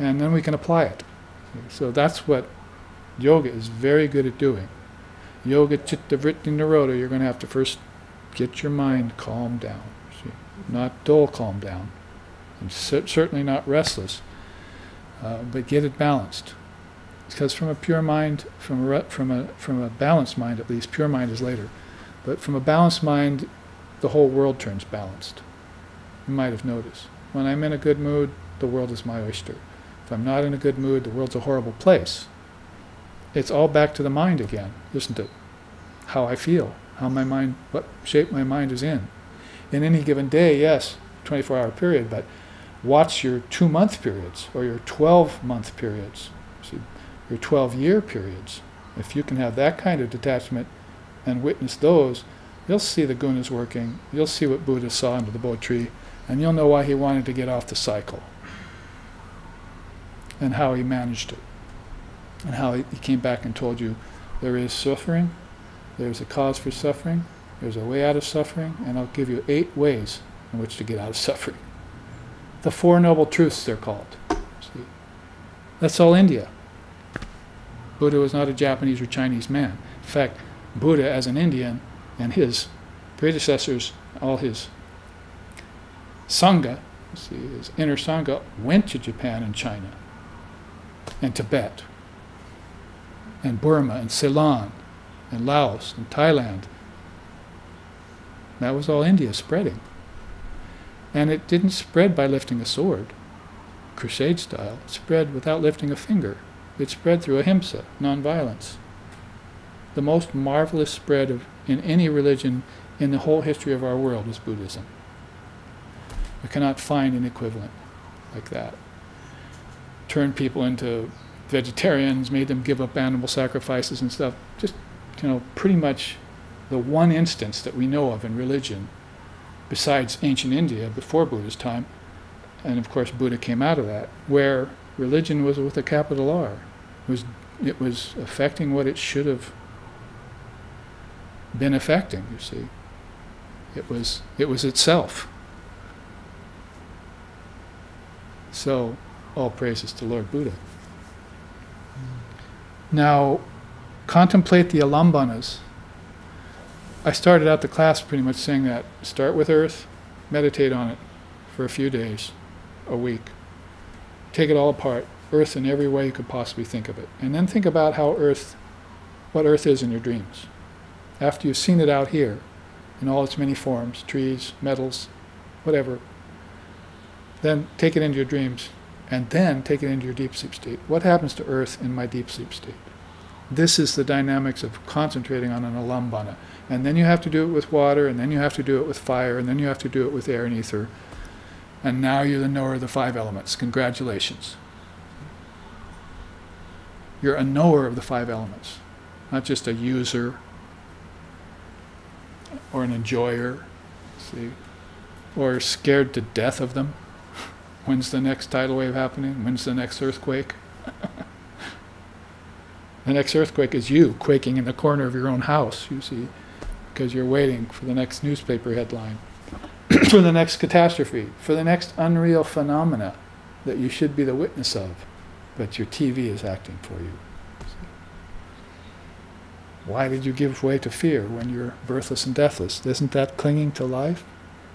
And then we can apply it. So that's what yoga is very good at doing. Yoga chitta vritti nirodha, you're going to have to first get your mind calmed down. See? Not dull calmed down. And certainly not restless. But get it balanced. Because from a pure mind, from a balanced mind at least, pure mind is later, but from a balanced mind, the whole world turns balanced. You might have noticed. When I'm in a good mood, the world is my oyster. If I'm not in a good mood, the world's a horrible place. It's all back to the mind again, isn't it? How I feel, how my mind, what shape my mind is in. In any given day, yes, 24-hour period, but watch your 2-month periods or your 12-month periods, see, your 12-year periods. If you can have that kind of detachment and witness those, you'll see the gunas working, you'll see what Buddha saw under the Bo tree, and you'll know why he wanted to get off the cycle and how he managed it and how he came back and told you there is suffering, there's a cause for suffering, there's a way out of suffering, and I'll give you 8 ways in which to get out of suffering. The 4 Noble Truths, they're called. See? That's all India. Buddha was not a Japanese or Chinese man. In fact, Buddha as an Indian and his predecessors, all his Sangha, see, his inner Sangha, went to Japan and China and Tibet and Burma and Ceylon and Laos and Thailand. That was all India spreading. And it didn't spread by lifting a sword, crusade style. It spread without lifting a finger. It spread through ahimsa, nonviolence. The most marvelous spread in any religion in the whole history of our world was Buddhism. We cannot find an equivalent like that. Turned people into vegetarians, made them give up animal sacrifices and stuff. Just, pretty much the one instance that we know of in religion, besides ancient India before Buddha's time, and of course Buddha came out of that, where religion was with a capital R. It was affecting what it should have been affecting, you see. It was itself. So, all praises to Lord Buddha. Now, contemplate the alambanas. I started out the class pretty much saying that. Start with earth, meditate on it for a few days, a week. Take it all apart, earth in every way you could possibly think of it. And then think about what earth is in your dreams. After you've seen it out here, in all its many forms, trees, metals, whatever, then take it into your dreams, and then take it into your deep sleep state. What happens to earth in my deep sleep state? This is the dynamics of concentrating on an alambana. And then you have to do it with water, and then you have to do it with fire, and then you have to do it with air and ether. And now you're the knower of the 5 elements. Congratulations. You're a knower of the 5 elements, not just a user or an enjoyer, see, or scared to death of them. When's the next tidal wave happening? When's the next earthquake? The next earthquake is you quaking in the corner of your own house, you see, because you're waiting for the next newspaper headline, for the next catastrophe, for the next unreal phenomena that you should be the witness of, but your TV is acting for you. Why did you give way to fear when you're birthless and deathless? Isn't that clinging to life?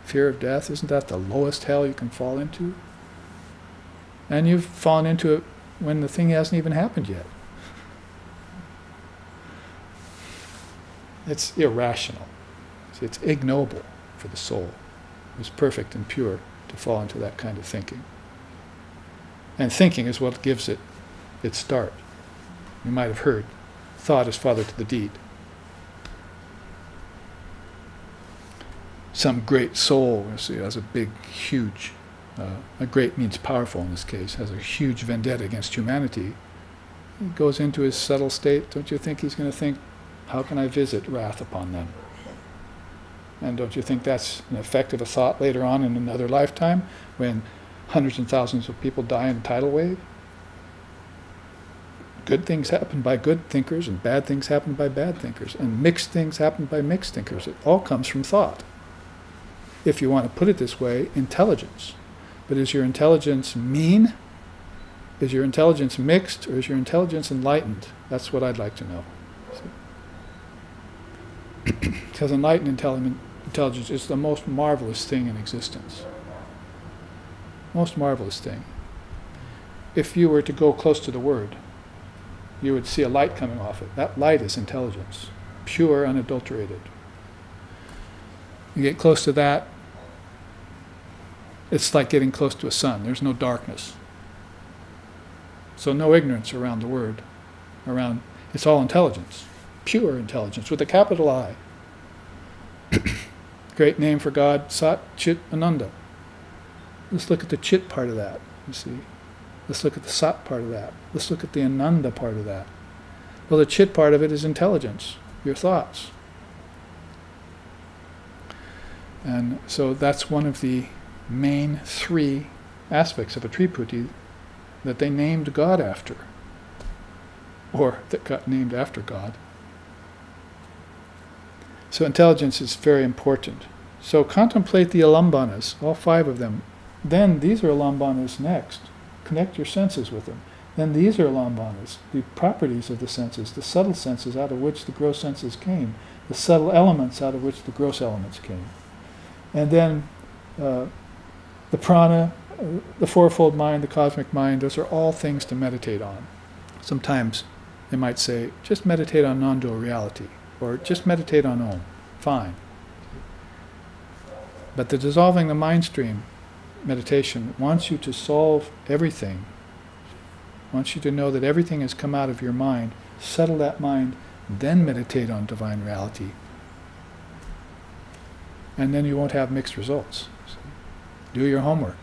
Fear of death, isn't that the lowest hell you can fall into? And you've fallen into it when the thing hasn't even happened yet. It's irrational. It's ignoble for the soul, who's perfect and pure, to fall into that kind of thinking. And thinking is what gives it its start. You might have heard, thought is father to the deed. Some great soul, you see, has a big, huge, a great means powerful in this case, has a huge vendetta against humanity. He goes into his subtle state. Don't you think he's going to think, how can I visit wrath upon them? And don't you think that's an effect of a thought later on in another lifetime, when hundreds and thousands of people die in a tidal wave? Good things happen by good thinkers, and bad things happen by bad thinkers, and mixed things happen by mixed thinkers. It all comes from thought. If you want to put it this way, intelligence. But is your intelligence mean? Is your intelligence mixed, or is your intelligence enlightened? That's what I'd like to know. Because enlightened intelligence is the most marvelous thing in existence. Most marvelous thing. If you were to go close to the Word, you would see a light coming off it. That light is intelligence, pure, unadulterated. You get close to that, it's like getting close to a sun. There's no darkness. So no ignorance around the Word. It's all intelligence, pure intelligence, with a capital I. Great name for God, Sat Chit Ananda. Let's look at the Chit part of that, you see. Let's look at the Sat part of that. Let's look at the Ananda part of that. Well, the Chit part of it is intelligence, your thoughts. And so that's one of the main 3 aspects of a Triputi that they named God after, or that got named after God. So intelligence is very important. So contemplate the alambanas, all 5 of them. Then these are alambanas next. Connect your senses with them. Then these are alambanas, the properties of the senses, the subtle senses out of which the gross senses came, the subtle elements out of which the gross elements came. And then the prana, the fourfold mind, the cosmic mind, those are all things to meditate on. Sometimes they might say, just meditate on non-dual reality, or just meditate on Om. Fine. But the dissolving the mind stream meditation wants you to solve everything, wants you to know that everything has come out of your mind, settle that mind, then meditate on divine reality. and then you won't have mixed results. Do your homework.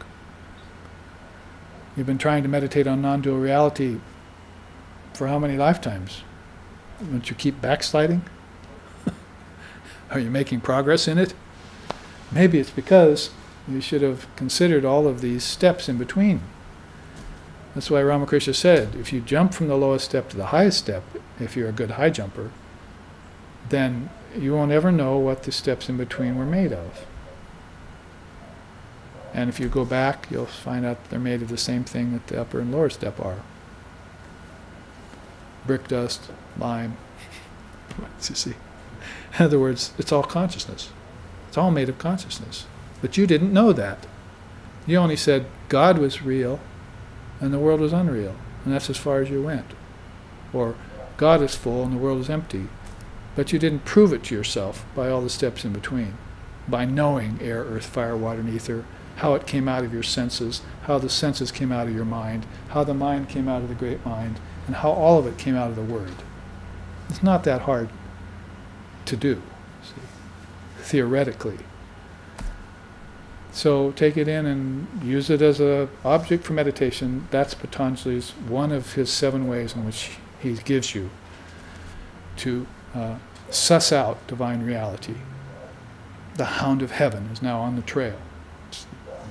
You've been trying to meditate on non-dual reality for how many lifetimes? Don't you keep backsliding? Are you making progress in it? Maybe it's because you should have considered all of these steps in between. That's why Ramakrishna said, if you jump from the lowest step to the highest step, if you're a good high jumper, then you won't ever know what the steps in between were made of. And if you go back, you'll find out they're made of the same thing that the upper and lower step are. Brick dust, lime. You see? In other words, it's all consciousness. It's all made of consciousness. But you didn't know that. You only said God was real and the world was unreal. And that's as far as you went. Or God is full and the world is empty. But you didn't prove it to yourself by all the steps in between. By knowing air, earth, fire, water, and ether, how it came out of your senses, how the senses came out of your mind, how the mind came out of the great mind, and how all of it came out of the Word. It's not that hard to do, see, theoretically. So take it in and use it as an object for meditation. That's Patanjali's, one of his 7 ways in which he gives you to suss out divine reality. The hound of heaven is now on the trail,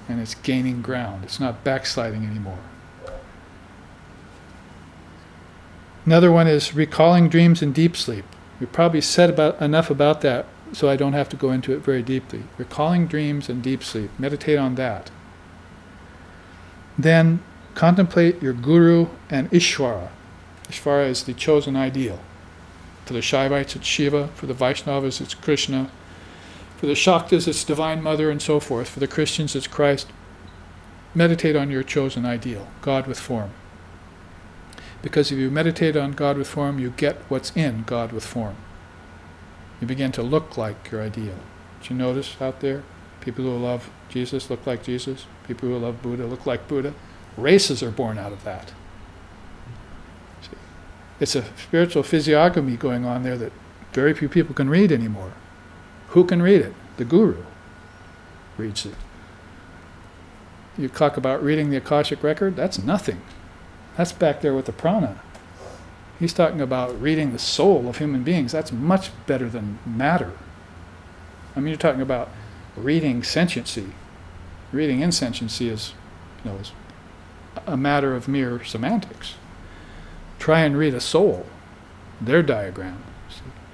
and it's gaining ground. It's not backsliding anymore. Another one is recalling dreams in deep sleep. We probably said enough about that, so I don't have to go into it very deeply. Recalling dreams in deep sleep. Meditate on that. Then contemplate your Guru and Ishvara. Ishvara is the chosen ideal. For the Shaivites, it's Shiva. For the Vaishnavas, it's Krishna. For the Shaktas, it's Divine Mother, and so forth. For the Christians, it's Christ. Meditate on your chosen ideal, God with form. Because if you meditate on God with form, you get what's in God with form. You begin to look like your ideal. Did you notice out there? People who love Jesus look like Jesus. People who love Buddha look like Buddha. Races are born out of that. See? It's a spiritual physiognomy going on there that very few people can read anymore. Who can read it? The Guru reads it. You talk about reading the Akashic record, that's nothing. That's back there with the prana. He's talking about reading the soul of human beings. That's much better than matter. I mean, you're talking about reading sentiency. Reading insentiency is, is a matter of mere semantics. Try and read a soul, their diagram.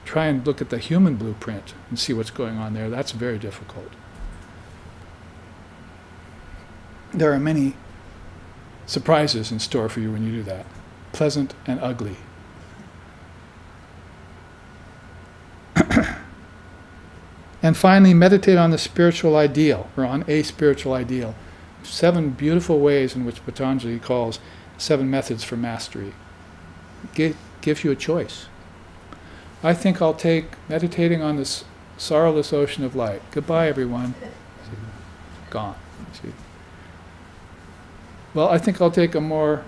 Try and look at the human blueprint and see what's going on there. That's very difficult. There are many surprises in store for you when you do that. Pleasant and ugly. And finally, meditate on the spiritual ideal, or on a spiritual ideal. 7 beautiful ways in which Patanjali calls 7 methods for mastery. Gives you a choice. I think I'll take meditating on this sorrowless ocean of light. Goodbye, everyone. Gone. See? Well, I think I'll take a more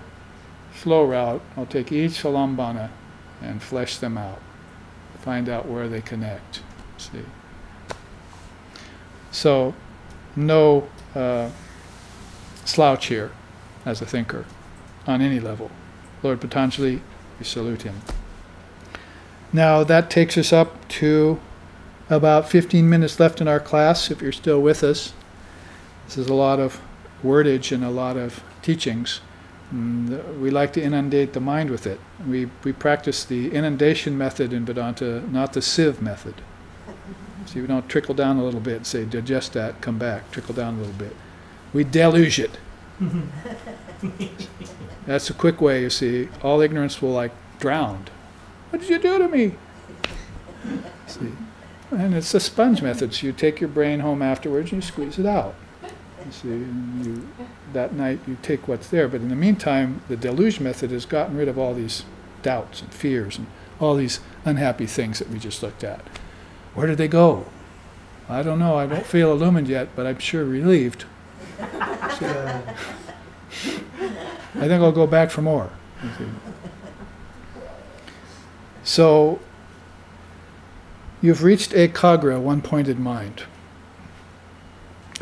slow route. I'll take each alambana and flesh them out. Find out where they connect. See? So, no slouch here as a thinker on any level. Lord Patanjali, we salute him. Now that takes us up to about 15 minutes left in our class, if you're still with us. This is a lot of wordage and a lot of teachings. We like to inundate the mind with it. We practice the inundation method in Vedanta, not the sieve method. See, we don't trickle down a little bit and say, digest that, come back, trickle down a little bit. We deluge it. That's a quick way, you see. All ignorance will drown. What did you do to me? See? And it's a sponge method. So you take your brain home afterwards and you squeeze it out. You see, and that night you take what's there. But in the meantime, the deluge method has gotten rid of all these doubts and fears and all these unhappy things that we just looked at. Where did they go? I don't know. I don't feel illumined yet, but I'm sure relieved. So, I think I'll go back for more. So, you've reached ekagra, one-pointed mind.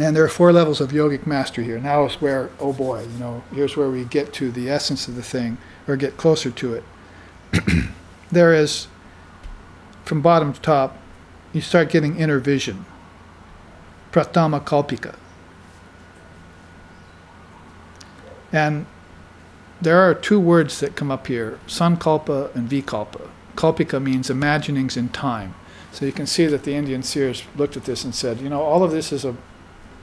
And there are 4 levels of yogic mastery here. Now is where, oh boy, you know, here's where we get to the essence of the thing, or get closer to it. There is, from bottom to top, you start getting inner vision. Pratama kalpika. And there are 2 words that come up here, sankalpa and vikalpa. Kalpika means imaginings in time. So you can see that the Indian seers looked at this and said, you know, all of this is a,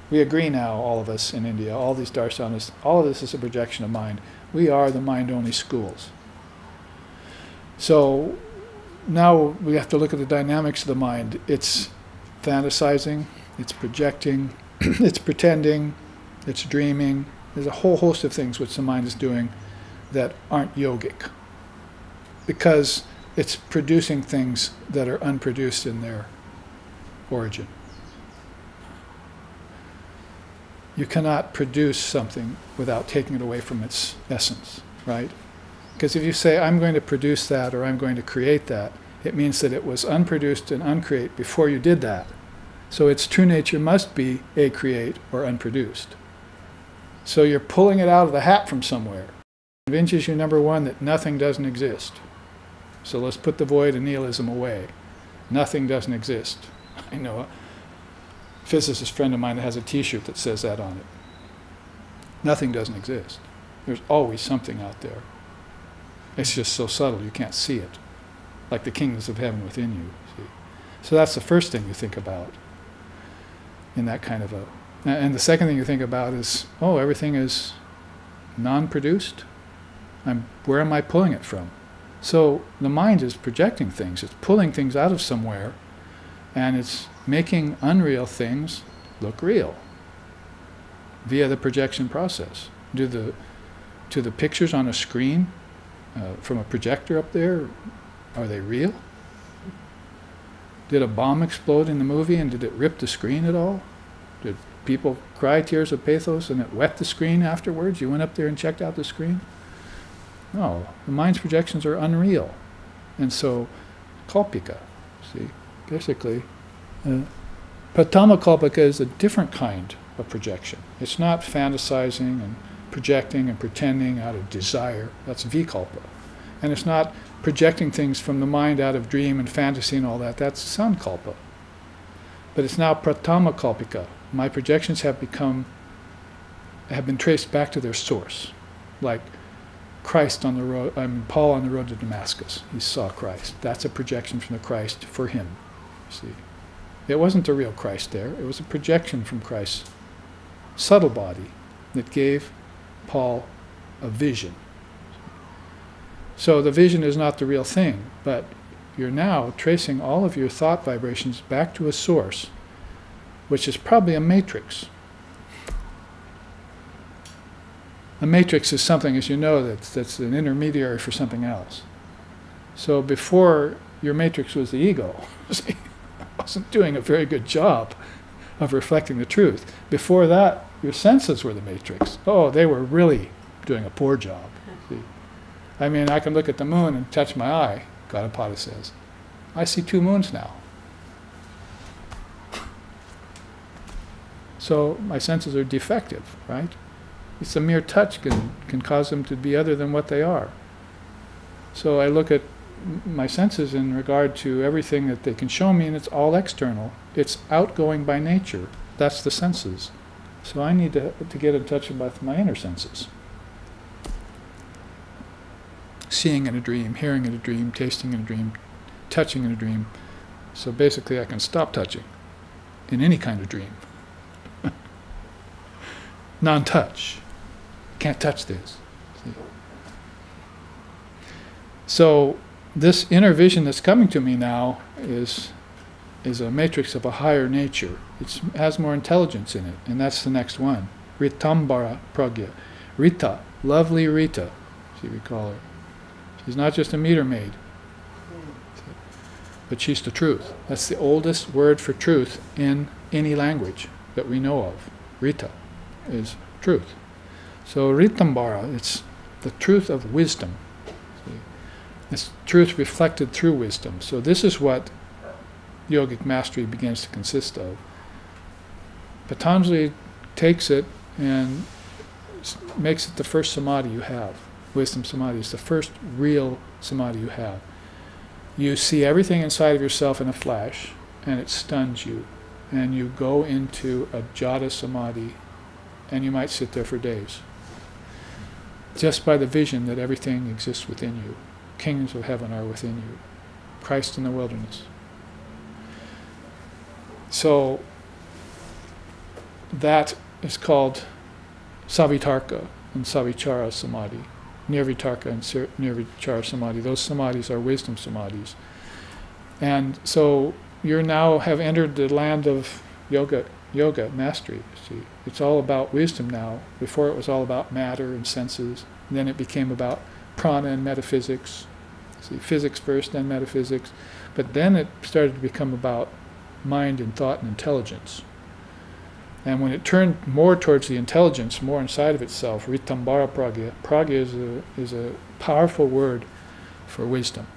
we agree now, all of us in India, all these darshanas, all of this is a projection of mind. We are the mind-only schools. So now we have to look at the dynamics of the mind. It's fantasizing, it's projecting, it's pretending, it's dreaming. There's a whole host of things which the mind is doing that aren't yogic, because it's producing things that are unproduced in their origin. You cannot produce something without taking it away from its essence, right? Because if you say, I'm going to produce that, or I'm going to create that, it means that it was unproduced and uncreate before you did that. So its true nature must be a create or unproduced. So you're pulling it out of the hat from somewhere. It convinces you, number one, that nothing doesn't exist. So let's put the void and nihilism away. Nothing doesn't exist. I know a physicist friend of mine that has a t-shirt that says that on it. Nothing doesn't exist. There's always something out there. It's just so subtle you can't see it. Like the kingdoms of heaven within you. See? So that's the first thing you think about in that kind of a... And the second thing you think about is, oh, everything is non-produced? Where am I pulling it from? So the mind is projecting things. It's pulling things out of somewhere, and it's making unreal things look real via the projection process. Do the pictures on a screen from a projector up there, are they real? Did a bomb explode in the movie and did it rip the screen at all? Did people cry tears of pathos and it wet the screen afterwards? You went up there and checked out the screen? No, the mind's projections are unreal. And so, kalpika, see, basically, pratama kalpika is a different kind of projection. It's not fantasizing and projecting and pretending out of desire. That's vikalpa. And it's not projecting things from the mind out of dream and fantasy and all that. That's sankalpa. But it's now pratama kalpika. My projections have been traced back to their source. Like Christ on the road, Paul on the road to Damascus. He saw Christ. That's a projection from the Christ for him. See, it wasn't the real Christ there. It was a projection from Christ's subtle body that gave Paul a vision. So the vision is not the real thing, but you're now tracing all of your thought vibrations back to a source, which is probably a matrix. A matrix is something, as you know, that's an intermediary for something else. So before, your matrix was the ego. See, it wasn't doing a very good job of reflecting the truth. Before that, your senses were the matrix. Oh, they were really doing a poor job. See? I mean, I can look at the moon and touch my eye, Gaudapada says. I see 2 moons now. So my senses are defective, right? It's a mere touch can cause them to be other than what they are. So I look at my senses in regard to everything that they can show me, and it's all external. It's outgoing by nature. That's the senses. So I need to get in touch with my inner senses. Seeing in a dream, hearing in a dream, tasting in a dream, touching in a dream. So basically I can stop touching in any kind of dream. Non-touch. Can't touch this. See? So this inner vision that's coming to me now is a matrix of a higher nature. It has more intelligence in it, and that's the next one. Ritambara pragya. Rita, lovely Rita, see, we call her. She's not just a meter maid, but she's the truth. That's the oldest word for truth in any language that we know of. Rita is truth. So Ritambara, it's the truth of wisdom. See? It's truth reflected through wisdom. So this is what yogic mastery begins to consist of. Patanjali takes it and makes it the first samadhi you have. Wisdom samadhi is the first real samadhi you have. You see everything inside of yourself in a flash, and it stuns you. And you go into a jhana samadhi, and you might sit there for days. Just by the vision that everything exists within you. Kingdoms of heaven are within you. Christ in the wilderness. So, that is called Savitarka and Savichara Samadhi. Nirvitarka and Nirvichara Samadhi. Those samadhis are wisdom samadhis. And so you now have entered the land of yoga mastery. See, it's all about wisdom now. Before it was all about matter and senses. And then it became about prana and metaphysics. See, physics first, then metaphysics. But then it started to become about mind and thought and intelligence. And when it turned more towards the intelligence, more inside of itself, Ritambara Pragya. Pragya is a powerful word for wisdom.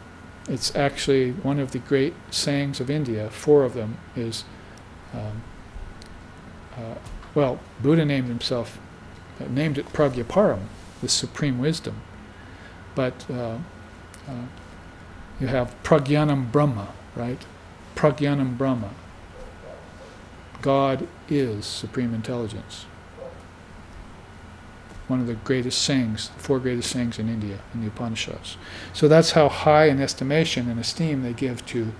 It's actually one of the great sayings of India. 4 of them is, well, Buddha named it Pragyaparam, the supreme wisdom. But you have Pragyanam Brahma, right? Pragyanam Brahma. God is supreme intelligence. One of the greatest sayings, 4 greatest sayings in India, in the Upanishads. So that's how high an estimation and esteem they give to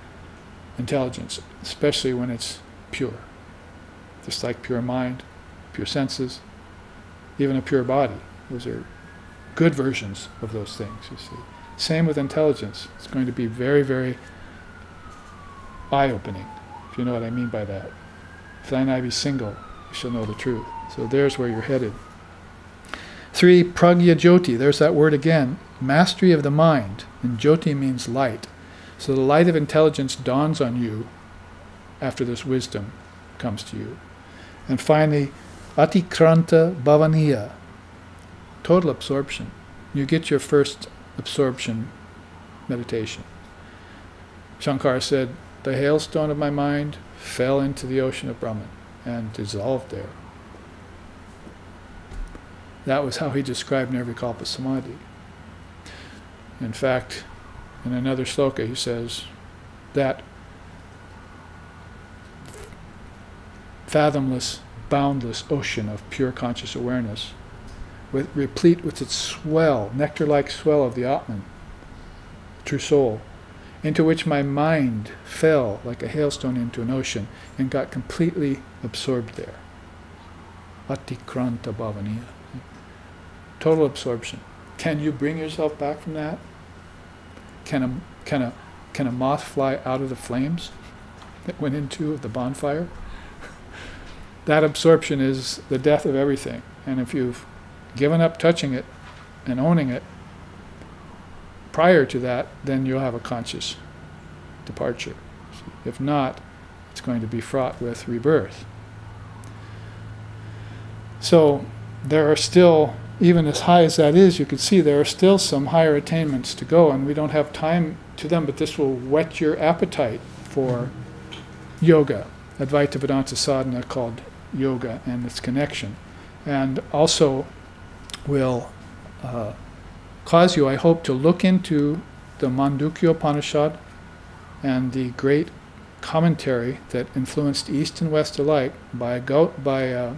intelligence, especially when it's pure. Just like pure mind, pure senses, even a pure body. Those are good versions of those things, you see. Same with intelligence. It's going to be very, very eye-opening, if you know what I mean by that. If thine eye be single, you shall know the truth. So there's where you're headed. 3, pragya jyoti. There's that word again. Mastery of the mind. And jyoti means light. So the light of intelligence dawns on you after this wisdom comes to you. And finally, atikranta bhavaniya. Total absorption. You get your first absorption meditation. Shankara said, the hailstone of my mind fell into the ocean of Brahman and dissolved there. That was how he described Nirvikalpa Samadhi. In fact, in another sloka he says that fathomless, boundless ocean of pure conscious awareness, replete with its swell, nectar-like swell of the Atman, true soul, into which my mind fell like a hailstone into an ocean and got completely absorbed there. Atikranta bhavaniya. Total absorption. Can you bring yourself back from that? Can a moth fly out of the flames that went into the bonfire? That absorption is the death of everything. And if you've given up touching it and owning it, prior to that, then you'll have a conscious departure. If not, it's going to be fraught with rebirth. So there are still, even as high as that is, you can see there are still some higher attainments to go, and we don't have time to them, but this will whet your appetite for yoga, Advaita Vedanta sadhana called yoga and its connection, and also will cause you, I hope, to look into the Mandukya Upanishad and the great commentary that influenced East and West alike by Gaudapada,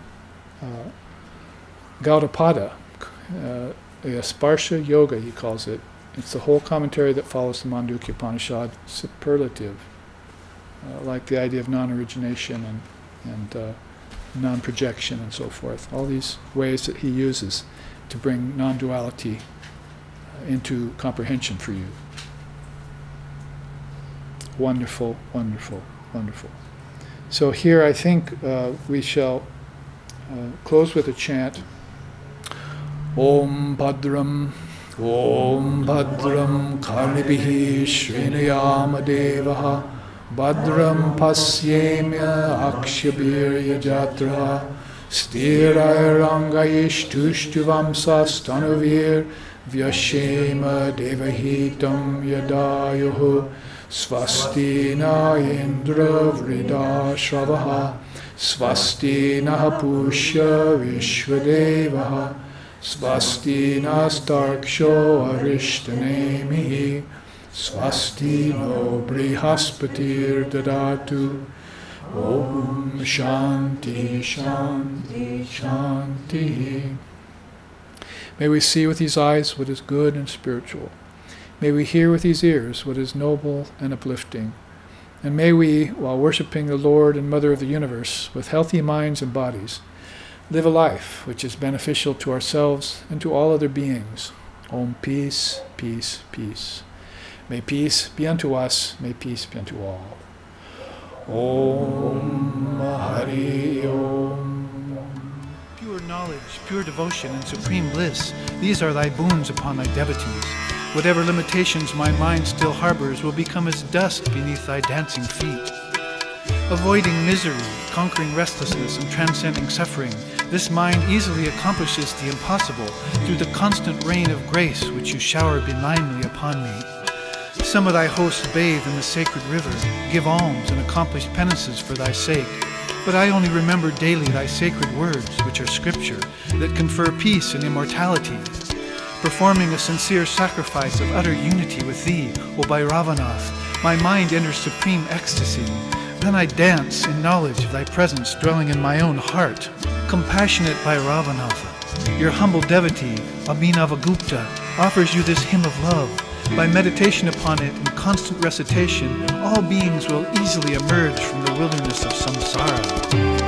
Sparsha Yoga, he calls it. It's the whole commentary that follows the Mandukya Upanishad, superlative, like the idea of non-origination and non-projection and so forth. All these ways that he uses to bring non-duality into comprehension for you. Wonderful, wonderful, wonderful. So here I think we shall close with a chant. Om Bhadram Karnibihi Shrinayama Devaha Bhadram Pasyemya Akshabirya Jatra Sthirairangayish Tushtuvam Stanuvir Vyashema Devahitam Yadayuhu Svastina Indra Vrida Shravaha Svasti naha pushya vishvadevaha. Svasti nastarksho arishtanemihi. Svasti no brihaspatir dadatu. Om Shanti Shanti Shanti. May we see with these eyes what is good and spiritual. May we hear with these ears what is noble and uplifting. And may we, while worshiping the Lord and Mother of the universe, with healthy minds and bodies, live a life which is beneficial to ourselves and to all other beings. Om peace, peace, peace. May peace be unto us, may peace be unto all. Om Hari Om. Pure knowledge, pure devotion, and supreme bliss, these are thy boons upon thy devotees. Whatever limitations my mind still harbors will become as dust beneath thy dancing feet. Avoiding misery, conquering restlessness, and transcending suffering, this mind easily accomplishes the impossible through the constant rain of grace which you shower benignly upon me. Some of thy hosts bathe in the sacred river, give alms and accomplish penances for thy sake. But I only remember daily thy sacred words, which are scripture, that confer peace and immortality. Performing a sincere sacrifice of utter unity with thee, O Bhairavanath, my mind enters supreme ecstasy. Then I dance in knowledge of thy presence dwelling in my own heart. Compassionate Bhairavanath, your humble devotee, Abhinavagupta, offers you this hymn of love. By meditation upon it and constant recitation, all beings will easily emerge from the wilderness of samsara.